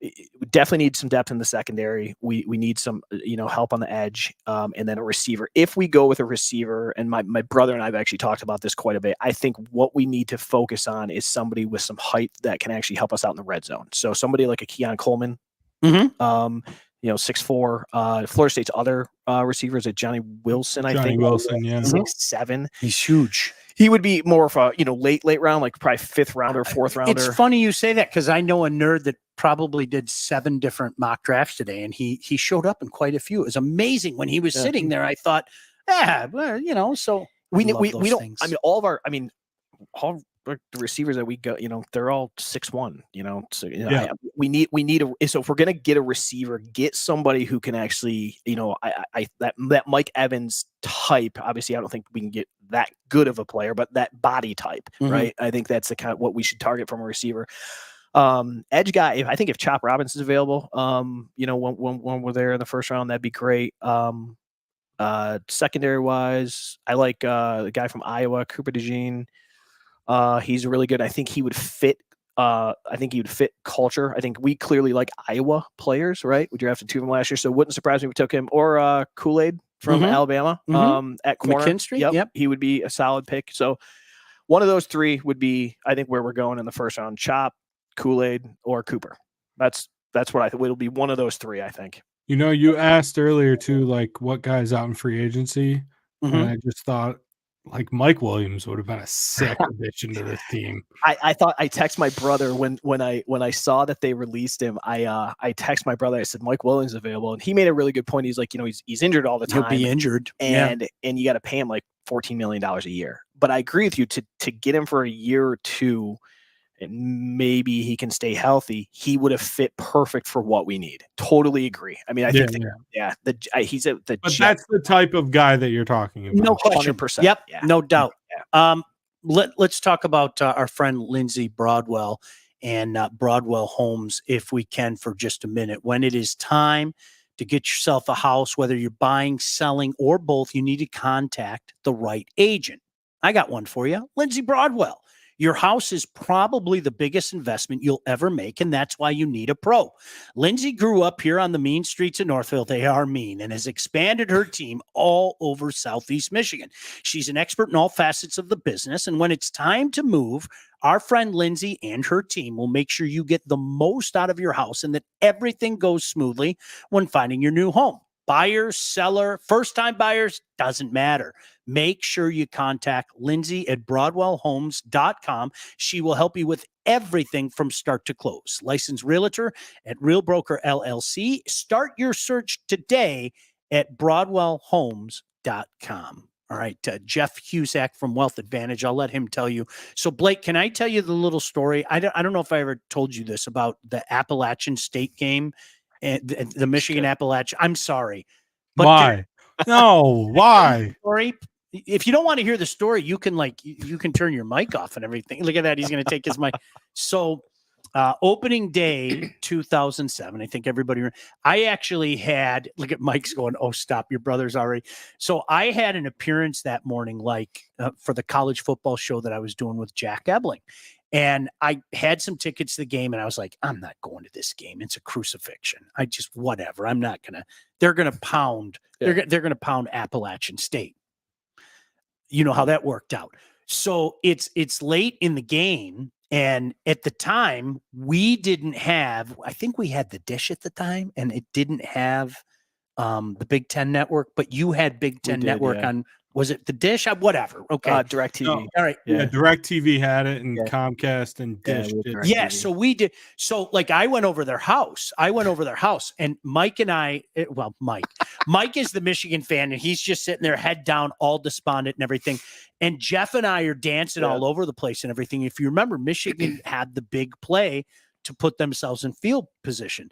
we definitely need some depth in the secondary. We need some, help on the edge, and then a receiver. If we go with a receiver, and my brother and I have actually talked about this quite a bit, I think what we need to focus on is somebody with some height that can actually help us out in the red zone. So somebody like a Keon Coleman, 6'4". Florida State's other receivers, at Johnny Wilson, I think. Wilson, 6'7". He's huge. He would be more of a, late round, like probably 5th rounder, 4th rounder. It's funny you say that because I know a nerd that probably did 7 different mock drafts today, and he showed up in quite a few. It was amazing when he was sitting there. I thought, well, so we don't. All the receivers that we go, they're all 6'1", so we need so if we're going to get a receiver, get somebody who can actually, that Mike Evans type. Obviously I don't think we can get that good of a player, but that body type, right? I think that's the kind of what we should target from a receiver. Edge guy, I think if Chop Robinson's available, when we're there in the first round, that'd be great. Secondary wise, I like the guy from Iowa, Cooper DeJean. He's really good. I think he would fit. Culture. I think we clearly like Iowa players, right? We drafted 2 of them last year, so it wouldn't surprise me if we took him or Kool-Aid from Alabama at corner. McKinstry. Yep, he would be a solid pick. So one of those 3 would be, I think, where we're going in the first round: Chop, Kool-Aid, or Cooper. That's what I think. It'll be one of those 3, I think. You asked earlier too, like what guys out in free agency, and I just thought, like, Mike Williams would have been a sick addition to this team. I thought, I text my brother when I saw that they released him. I text my brother. I said Mike Williams is available, and he made a really good point. He's like, he's injured all the time. He'll be injured, and you got to pay him like $14 million a year. But I agree with you, to get him for a year or 2, and maybe he can stay healthy, he would have fit perfect for what we need. Totally agree. I mean, I think he's the. But that's the type of guy that you're talking about. No question. 100%. Yep, no doubt. Let's talk about our friend Lindsay Broadwell and Broadwell Homes, if we can, for just a minute. When it is time to get yourself a house, whether you're buying, selling, or both, you need to contact the right agent. I got one for you, Lindsay Broadwell. Your house is probably the biggest investment you'll ever make, and that's why you need a pro. Lindsay grew up here on the mean streets of Northville. They are mean, and has expanded her team all over Southeast Michigan. She's an expert in all facets of the business, and when it's time to move, our friend Lindsay and her team will make sure you get the most out of your house and that everything goes smoothly when finding your new home. Buyers, seller, first-time buyers, doesn't matter. Make sure you contact Lindsay at BroadwellHomes.com. She will help you with everything from start to close. Licensed realtor at Real Broker LLC. Start your search today at BroadwellHomes.com. All right, Jeff Husak from Wealth Advantage. I'll let him tell you. So, Blake, can I tell you the little story? I don't know if I ever told you this about the Appalachian State game. The Michigan Appalachian. I'm sorry. But why? Why? Story. If you don't want to hear the story, you can turn your mic off and everything. Look at that. He's going to take his mic. So opening day 2007, I think everybody, I actually had, look at Mike's going, oh, stop, your brother's already. So I had an appearance that morning, for the college football show that I was doing with Jack Ebling. And I had some tickets to the game, and I was like, I'm not going to this game. It's a crucifixion. Whatever. I'm not going to, they're going to pound, they're going to pound Appalachian State. You know how that worked out. So it's late in the game. And at the time we didn't have, I think we had the Dish at the time, and it didn't have the Big Ten network, but you had Big Ten network on, was it the Dish? Whatever. Okay. DirecTV. All right. Yeah. DirecTV had it, and Comcast and Dish did. Yeah. So we did. So I went over their house. And Mike and Mike is the Michigan fan, and he's just sitting there head down, all despondent and everything. And Jeff and I are dancing all over the place and everything. If you remember, Michigan had the big play to put themselves in field goal position.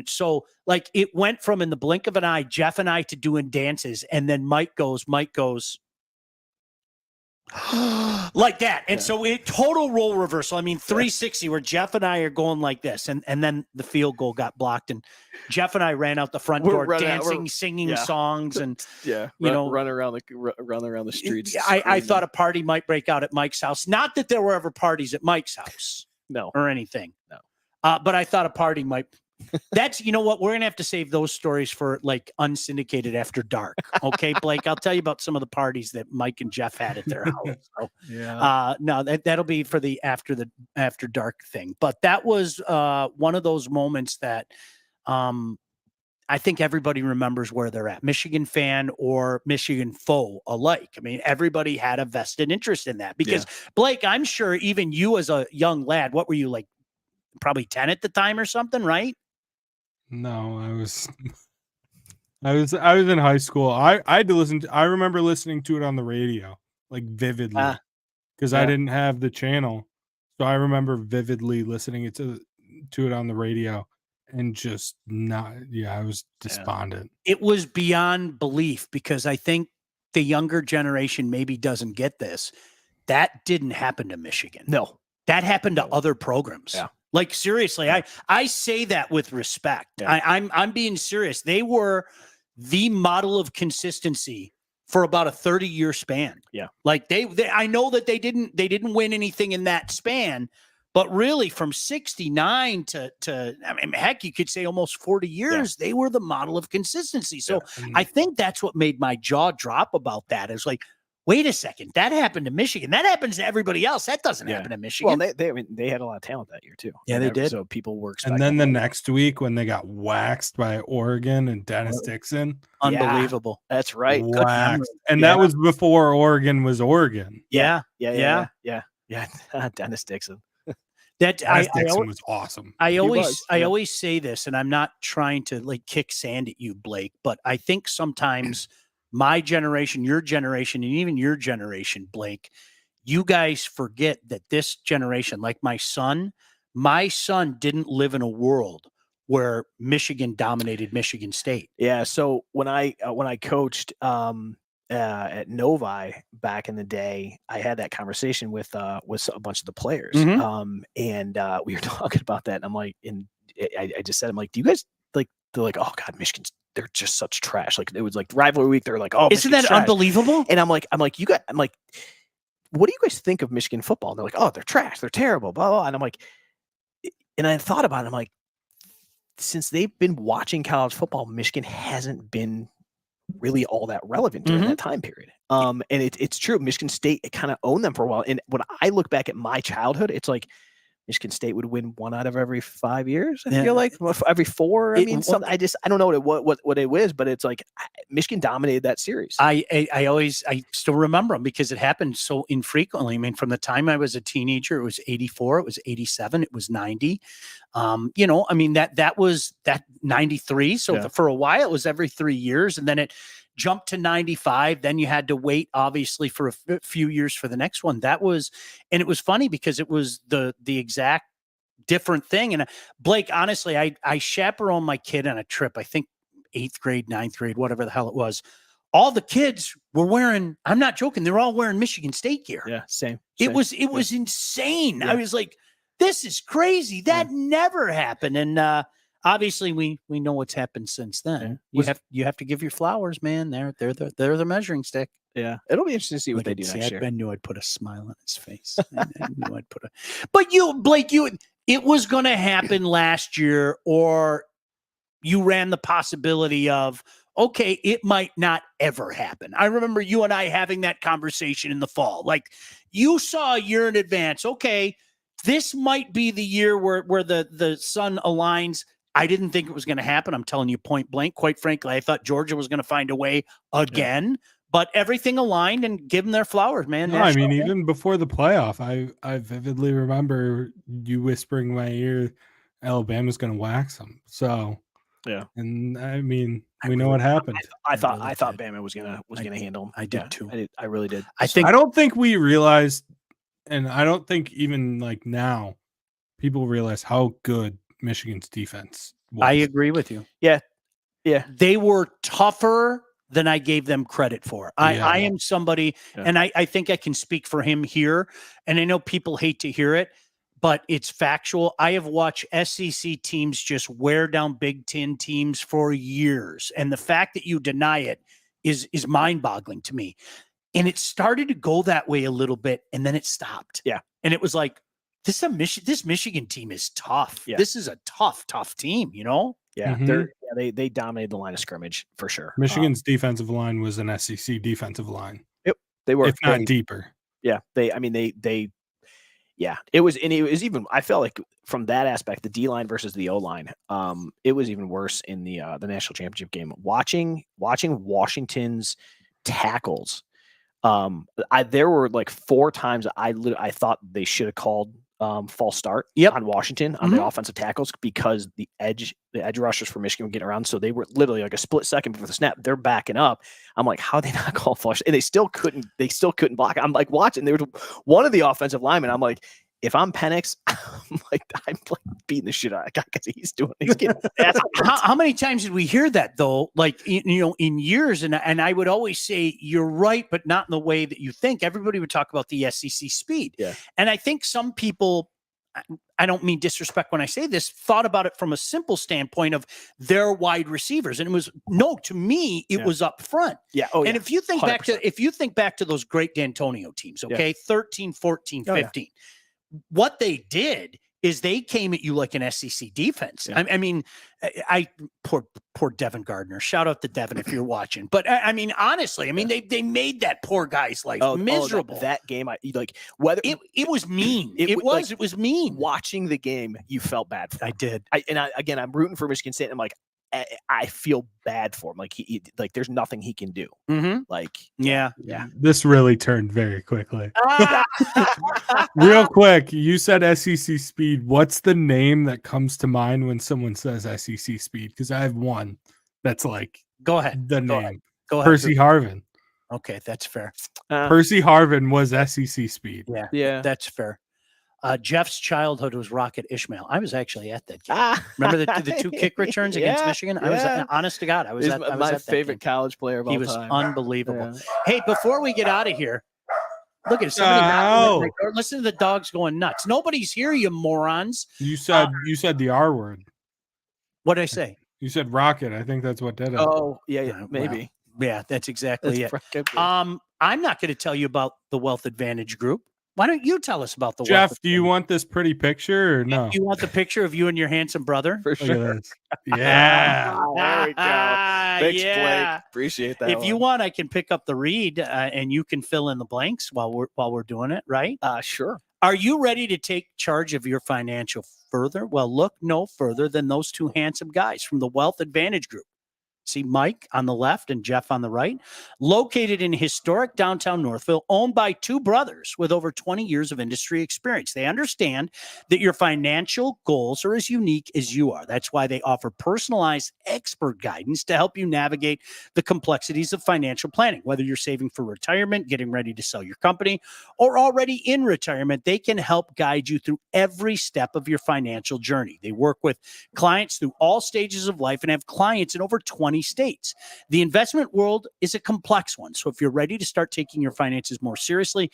So it went from, in the blink of an eye, Jeff and I to doing dances. And then Mike goes like that. And so it total role reversal. I mean, 360 where Jeff and I are going like this. And then the field goal got blocked, and Jeff and I ran out the front door dancing, singing songs, and run around the streets. I thought a party might break out at Mike's house. Not that there were ever parties at Mike's house. No. Or anything. No. But I thought a party might. That's, you know what? We're going to have to save those stories for Unsyndicated after dark. Okay, Blake, I'll tell you about some of the parties that Mike and Jeff had at their house. So, no, that'll be for the after dark thing. But that was one of those moments that I think everybody remembers where they're at, Michigan fan or Michigan foe alike. I mean, everybody had a vested interest in that because Blake, I'm sure even you as a young lad, what were you like, probably 10 at the time or something, right? No, I was in high school. I had to listen to, I remember listening to it on the radio, like vividly, because I didn't have the channel. So I remember vividly listening to it on the radio and just not, I was despondent. It was beyond belief because I think the younger generation maybe doesn't get this. That didn't happen to Michigan. No. That happened to other programs. Yeah. Like seriously, I say that with respect. Yeah. I'm being serious. They were the model of consistency for about a 30-year span. Yeah. Like they I know that they didn't win anything in that span, but really from 69 to I mean, heck, you could say almost 40 years, they were the model of consistency. So I think that's what made my jaw drop about that. Is like, wait a second, that happened to Michigan. That happens to everybody else. That doesn't happen to Michigan. Well, they had a lot of talent that year too. Yeah, they did. So people were expecting. And then the next week when they got waxed by Oregon and Dennis Dixon. Unbelievable. That's right. Waxed. And that was before Oregon was Oregon. Yeah. Dennis Dixon. Dennis Dixon was awesome. I always say this, and I'm not trying to like kick sand at you, Blake, but I think sometimes my generation, your generation, and even your generation, Blake, you guys forget that this generation, like my son didn't live in a world where Michigan dominated Michigan State. Yeah. So when I coached at Novi back in the day, I had that conversation with a bunch of the players, and we were talking about that. And I'm like, I just said, I'm like, do you guys like? They're like, oh God, Michigan's. They're just such trash. Like it was like rivalry week. They're like, oh, isn't that trash. Unbelievable? And I'm like, what do you guys think of Michigan football? And they're like, oh, they're trash. They're terrible. Blah, blah. And I'm like, and I thought about it. I'm like, since they've been watching college football, Michigan hasn't been really all that relevant during that time period. And it's true. Michigan State, it kind of owned them for a while. And when I look back at my childhood, it's like, Michigan State would win 1 out of every 5 years. I feel like every 4. I mean, I don't know what it was, but it's like Michigan dominated that series. I still remember them because it happened so infrequently. I mean, from the time I was a teenager, it was 84, it was 87, it was 90. I mean that was 93. So for a while, it was every 3 years, and then it jumped to 95. Then you had to wait, obviously, for a few years for the next one. And it was funny because it was the exact different thing. And Blake, honestly, I chaperoned my kid on a trip, I think 8th grade, 9th grade, whatever the hell it was. All the kids were wearing, I'm not joking, they're all wearing Michigan State gear. Yeah, same. It was insane. Yeah. I was like, this is crazy. That never happened. And obviously, we know what's happened since then. You have to give your flowers, man. They're the measuring stick. Yeah, it'll be interesting to see what they do next year. I knew I'd put a smile on his face. I knew I'd put a. But Blake, it was going to happen last year, or you ran the possibility of, okay, it might not ever happen. I remember you and I having that conversation in the fall. Like you saw a year in advance. Okay, this might be the year where the sun aligns. I didn't think it was going to happen. I'm telling you point blank. Quite frankly, I thought Georgia was going to find a way again, but everything aligned, and give them their flowers, man. No, I mean, even before the playoff, I vividly remember you whispering in my ear, Alabama's going to wax them. So, and I mean, we know what happened. I thought Bama was gonna handle them. I did too. I really did. I don't think we realized, and I don't think even like now, people realize how good Michigan's defense was. I agree with you. Yeah. They were tougher than I gave them credit for. I am somebody, and I think I can speak for him here, and I know people hate to hear it, but it's factual. I have watched SEC teams just wear down Big Ten teams for years, and the fact that you deny it is mind-boggling to me. And it started to go that way a little bit, and then it stopped. Yeah. And it was like, this Michigan team is tough. Yeah. This is a tough team, Yeah, they dominated the line of scrimmage for sure. Michigan's defensive line was an SEC defensive line. Yep, they were, if not deeper. Yeah, they Yeah, it was even, I felt like from that aspect, the D line versus the O line, it was even worse in the national championship game. Watching Washington's tackles, there were like 4 times I thought they should have called false start on Washington on the offensive tackles because the edge rushers for Michigan were getting around. So they were literally like a split second before the snap, they're backing up. I'm like, how they not call false? And they still couldn't block. I'm like watching. There was one of the offensive linemen. I'm like, if I'm Penix, I'm like beating the shit out of that guy because he's getting how many times did we hear that though? Like, in years, and I would always say you're right, but not in the way that you think. Everybody would talk about the SEC speed. Yeah. And I think some people, I don't mean disrespect when I say this, thought about it from a simple standpoint of their wide receivers. And it was, no, to me, it was up front. Yeah. Oh, and if you think 100%. back to those great D'Antonio teams, okay, 13, 14, 15. What they did is they came at you like an SEC defense. Yeah. I mean, poor Devin Gardner. Shout out to Devin if you're watching. But I mean, honestly, I mean, they made that poor guy's life miserable. That game, whether it was mean. It was mean. Watching the game, you felt bad for him. I did. Again, I'm rooting for Michigan State. I'm like, I feel bad for him. Like he there's nothing he can do. Mm-hmm. Like, yeah. This really turned very quickly. Real quick, you said SEC speed. What's the name that comes to mind when someone says SEC speed? Because I have one that's like, go ahead. The name. Go ahead. Percy Harvin. Okay, that's fair. Percy Harvin was SEC speed. Yeah, that's fair. Jeff's childhood was Rocket Ishmael. I was actually at that game. Remember the 2 kick returns against Michigan? I was, honest to God, I was my favorite college player of all time. He was unbelievable. Yeah. Hey, before we get out of here, look at somebody. Listen to the dogs going nuts. Nobody's here, you morons. You said the R word. What did I say? You said rocket. I think that's what did it. Oh, yeah, maybe. Well, yeah, that's exactly it. I'm not going to tell you about the Wealth Advantage Group. Why don't you tell us about the Jeff? Do you want this pretty picture or no? You want the picture of you and your handsome brother? For sure. Yeah. There we go. Thanks, Blake. Appreciate that. If you want, I can pick up the read and you can fill in the blanks while we're doing it. Right? Sure. Are you ready to take charge of your financial further? Well, look no further than those 2 handsome guys from the Wealth Advantage Group. See Mike on the left and Jeff on the right, located in historic downtown Northville, owned by 2 brothers with over 20 years of industry experience. They understand that your financial goals are as unique as you are. That's why they offer personalized expert guidance to help you navigate the complexities of financial planning. Whether you're saving for retirement, getting ready to sell your company, or already in retirement, they can help guide you through every step of your financial journey. They work with clients through all stages of life and have clients in over 20 states. The investment world is a complex one. So if you're ready to start taking your finances more seriously,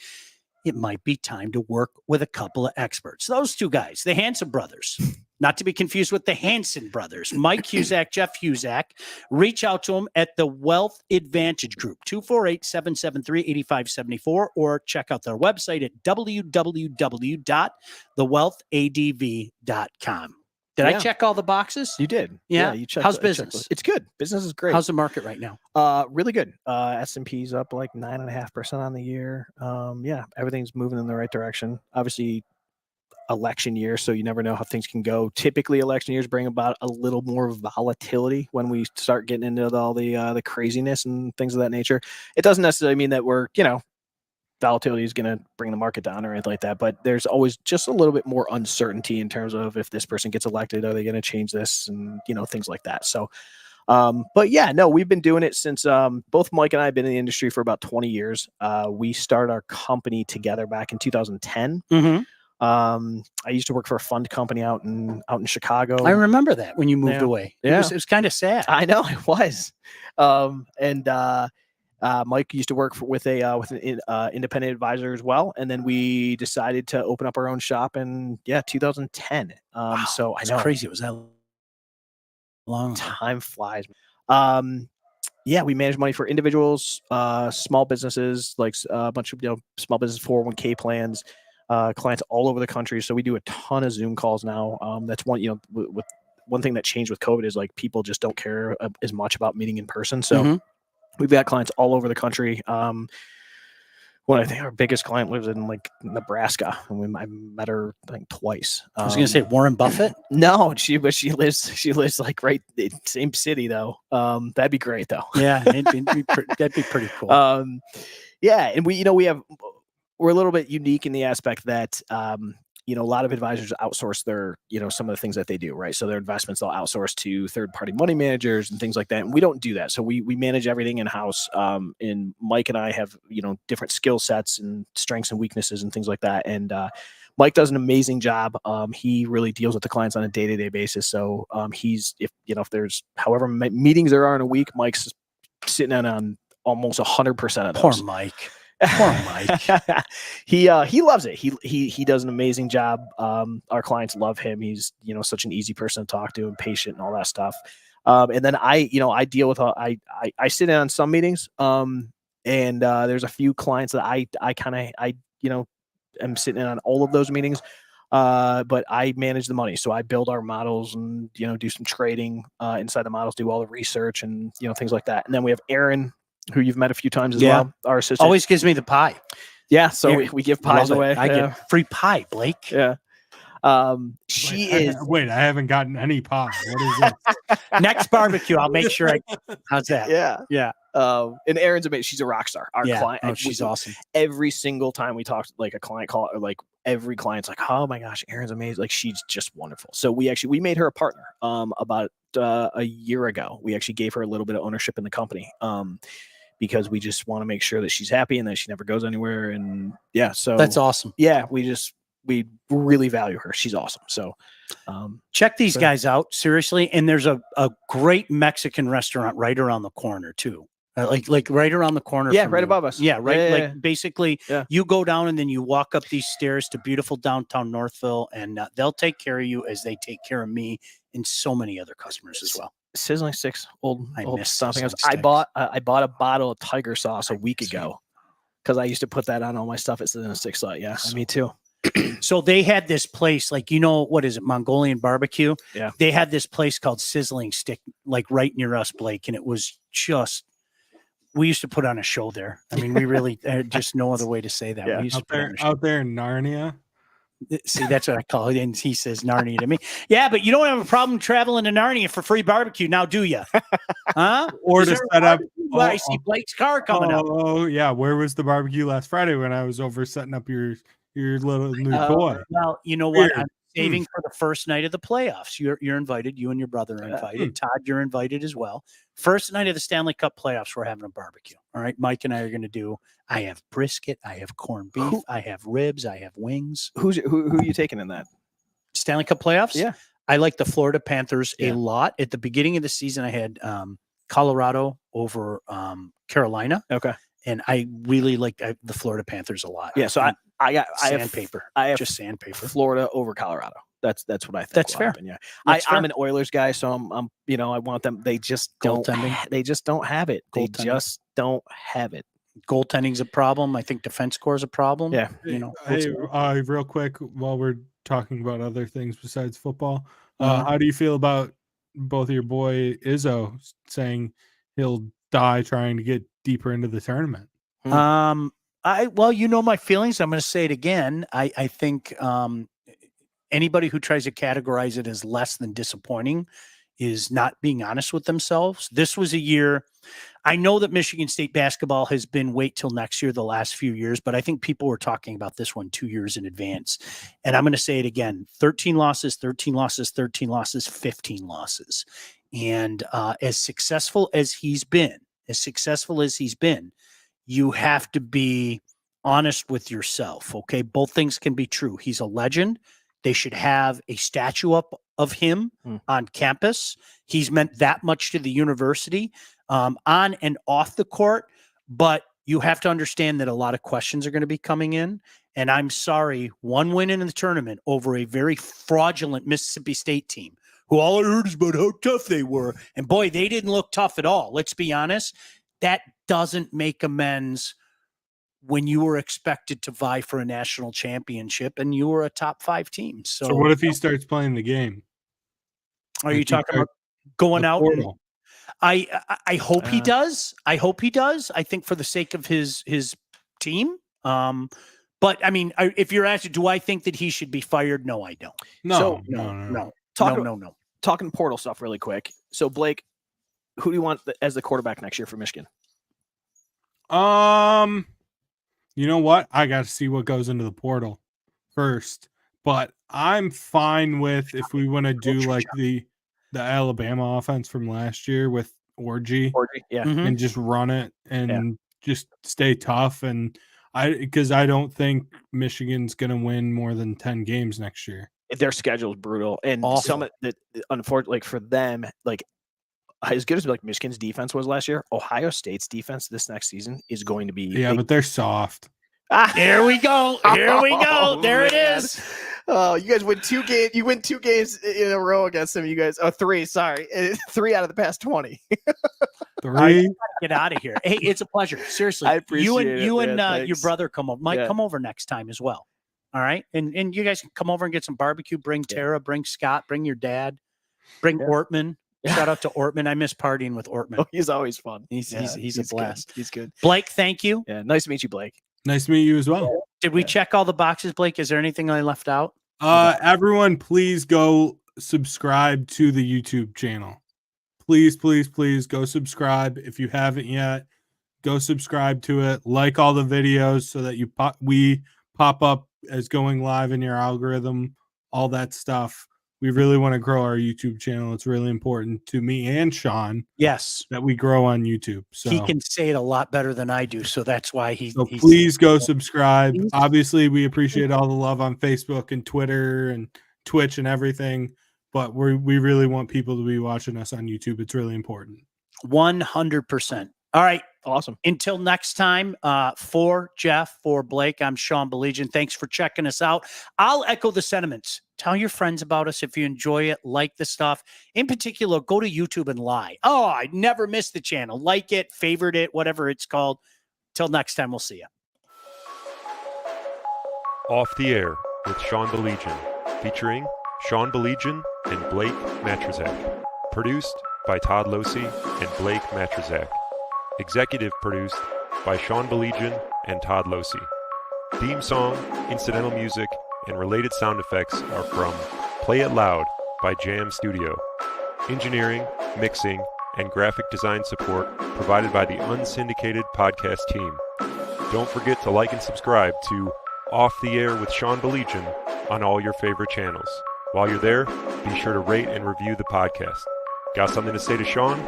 it might be time to work with a couple of experts. Those 2 guys, the Hanson brothers, not to be confused with the Hanson brothers, Mike Husak, Jeff Husak. Reach out to them at the Wealth Advantage Group, 248-773-8574, or check out their website at www.thewealthadv.com. Did I check all the boxes? You did. Yeah. You checked. How's business? It's good. Business is great. How's the market right now? Really good. S&P's up like 9.5% on the year. Everything's moving in the right direction. Obviously, election year, so you never know how things can go. Typically, election years bring about a little more volatility when we start getting into all the craziness and things of that nature. It doesn't necessarily mean that we're volatility is going to bring the market down or anything like that, but there's always just a little bit more uncertainty in terms of if this person gets elected, are they going to change this, and things like that. So but yeah, no, we've been doing it since both Mike and I have been in the industry for about 20 years. We started our company together back in 2010. Mm-hmm. I used to work for a fund company out in Chicago. I remember that when you moved away. Yeah. It was kind of sad. I know it was. Mike used to work with an independent advisor as well, and then we decided to open up our own shop in 2010. Wow, so I know, crazy. It was that long. Time flies. We manage money for individuals, small businesses, like a bunch of small business 401k plans, clients all over the country. So we do a ton of Zoom calls now. That's one with one thing that changed with COVID is like people just don't care as much about meeting in person. So. Mm-hmm. We've got clients all over the country. Well, I think our biggest client lives in like Nebraska, and I met her I think twice. I was going to say Warren Buffett. No, she lives like right in the same city though. That'd be great though. Yeah, that'd be pretty cool. Yeah, and we're a little bit unique in the aspect that a lot of advisors outsource their, some of the things that they do, right? So their investments they'll outsource to third-party money managers and things like that. And we don't do that. So we manage everything in-house. And Mike and I have, different skill sets and strengths and weaknesses and things like that. And Mike does an amazing job. He really deals with the clients on a day-to-day basis. So if there's however many meetings there are in a week, Mike's sitting in on almost 100% of those. Poor Mike. Poor Mike. He loves it. He does an amazing job. Our clients love him. He's such an easy person to talk to and patient and all that stuff. And then I deal with I sit in on some meetings. And there's a few clients that I am sitting in on all of those meetings. But I manage the money. So I build our models and do some trading inside the models, do all the research and things like that. And then we have Aaron, who you've met a few times as well. Our assistant always gives me the pie. Yeah, so we give pies away. I get free pie, Blake. Yeah. Wait, I haven't gotten any pie. What is it? Next barbecue, I'll make sure how's that? Yeah. And Erin's amazing. She's a rock star. Our client. Oh, she's awesome. Every single time we talk, like a client call, or like every client's like, oh my gosh, Erin's amazing. Like she's just wonderful. So we made her a partner. About a year ago, we actually gave her a little bit of ownership in the company. Because we just want to make sure that she's happy and that she never goes anywhere. And so that's awesome. Yeah, we really value her. She's awesome. So check these guys out, seriously. And there's a great Mexican restaurant right around the corner too. Like right around the corner. Yeah, right above us. Yeah, right. Yeah, basically you go down and then you walk up these stairs to beautiful downtown Northville, and they'll take care of you as they take care of me and so many other customers as well. Sizzling Sticks, old something else. Sticks. I bought a bottle of tiger sauce a week ago because I used to put that on all my stuff at Sizzling Sticks. Yeah, me too. So they had this place, like, what is it, Mongolian barbecue? Yeah. They had this place called Sizzling Stick, like right near us, Blake, and it was just, we used to put on a show there. I mean, we really, just no other way to say that. Yeah. We used out there in Narnia. See, that's what I call it. And he says Narnia to me. Yeah, but you don't have a problem traveling to Narnia for free barbecue now, do you? Huh? Or to set up. I see Blake's car coming up. Oh, yeah. Where was the barbecue last Friday when I was over setting up your little new toy? Well, you know what? I'm saving for the first night of the playoffs. You're invited. You and your brother are invited. Todd, you're invited as well. First night of the Stanley Cup playoffs, we're having a barbecue. All right. Mike and I are going to do. I have brisket. I have corned beef. I have ribs. I have wings. Who are you taking in that Stanley Cup playoffs? Yeah. I like the Florida Panthers a lot. At the beginning of the season, I had Colorado over Carolina. Okay. And I really like the Florida Panthers a lot. Yeah. So I sandpaper. I have just sandpaper. Florida over Colorado. That's what I think. That's fair. Happen, yeah. I'm an Oilers guy, so I'm I want them. They just don't. They just don't have it. They just don't have it. Goaltending's a problem. I think defense score is a problem. Yeah. Real quick, while we're talking about other things besides football, how do you feel about both your boy Izzo saying he'll die trying to get deeper into the tournament? Well, my feelings. I'm going to say it again. I think anybody who tries to categorize it as less than disappointing is not being honest with themselves. This was a year. I know that Michigan State basketball has been wait till next year the last few years, but I think people were talking about this one 2 years in advance. And I'm going to say it again, 13 losses, 13 losses, 13 losses, 15 losses. And as successful as he's been, you have to be honest with yourself. Okay. Both things can be true. He's a legend. They should have a statue up of him on campus. He's meant that much to the university on and off the court, but you have to understand that a lot of questions are going to be coming in. And I'm sorry, one win in the tournament over a very fraudulent Mississippi State team, who all I heard is about how tough they were. And boy, they didn't look tough at all. Let's be honest. That doesn't make amends when you were expected to vie for a national championship and you were a top 5 team. So what if he starts playing the game? Are you talking about going out? I hope he does. I hope he does. I think for the sake of his team, But I mean, if you're asking, do I think that he should be fired? No, I don't. No. Talking portal stuff really quick. So Blake, who do you want as the quarterback next year for Michigan? You know what? I got to see what goes into the portal first. But I'm fine with if we want to do like the Alabama offense from last year with Orgy, and just run it and just stay tough. And because I don't think Michigan's going to win more than 10 games next year. Their schedule is brutal, and awful. Some that unfortunately, like for them, like as good as like Michigan's defense was last year, Ohio State's defense this next season is going to be but they're soft. Here we go. Here we go. There it is. Oh, you guys win 2 games. You win 2 games in a row against them. You guys, 3. Sorry, 3 out of the past 20. 3. Get out of here. Hey, it's a pleasure. Seriously, I appreciate you and man, your brother come over. Mike, come over next time as well. All right, and you guys can come over and get some barbecue. Bring Tara. Bring Scott. Bring your dad. Bring Ortman. Shout out to Ortman. I miss partying with Ortman. Oh, he's always fun. He's a blast. Good. He's good. Blake, thank you. Yeah, nice to meet you, Blake. Nice to meet you as well. Did we check all the boxes, Blake? Is there anything I left out? Everyone, please go subscribe to the YouTube channel. Please go subscribe. If you haven't yet, go subscribe to it. Like all the videos so that we pop up as going live in your algorithm, all that stuff. We really want to grow our YouTube channel. It's really important to me and Sean. Yes, that we grow on YouTube. So he can say it a lot better than I do. So that's why he's. So please go subscribe. Obviously, we appreciate all the love on Facebook and Twitter and Twitch and everything. But we really want people to be watching us on YouTube. It's really important. 100%. All right. Awesome. Until next time, for Jeff, for Blake, I'm Sean Baligian. Thanks for checking us out. I'll echo the sentiments. Tell your friends about us if you enjoy it, like the stuff. In particular, go to YouTube and lie. Oh, I never missed the channel. Like it, favorite it, whatever it's called. Till next time, we'll see you. Off the Air with Sean Baligian, featuring Sean Baligian and Blake Majchrzak. Produced by Todd Losey and Blake Majchrzak. Executive produced by Sean Baligian and Todd Losey. Theme song, incidental music, and related sound effects are from Play It Loud by Jam Studio. Engineering, mixing, and graphic design support provided by the Unsyndicated podcast team. Don't forget to like and subscribe to Off the Air with Sean Baligian on all your favorite channels. While you're there, be sure to rate and review the podcast. Got something to say to Sean?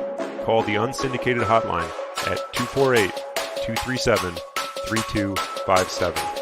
Call the Unsyndicated hotline at 248-237-3257.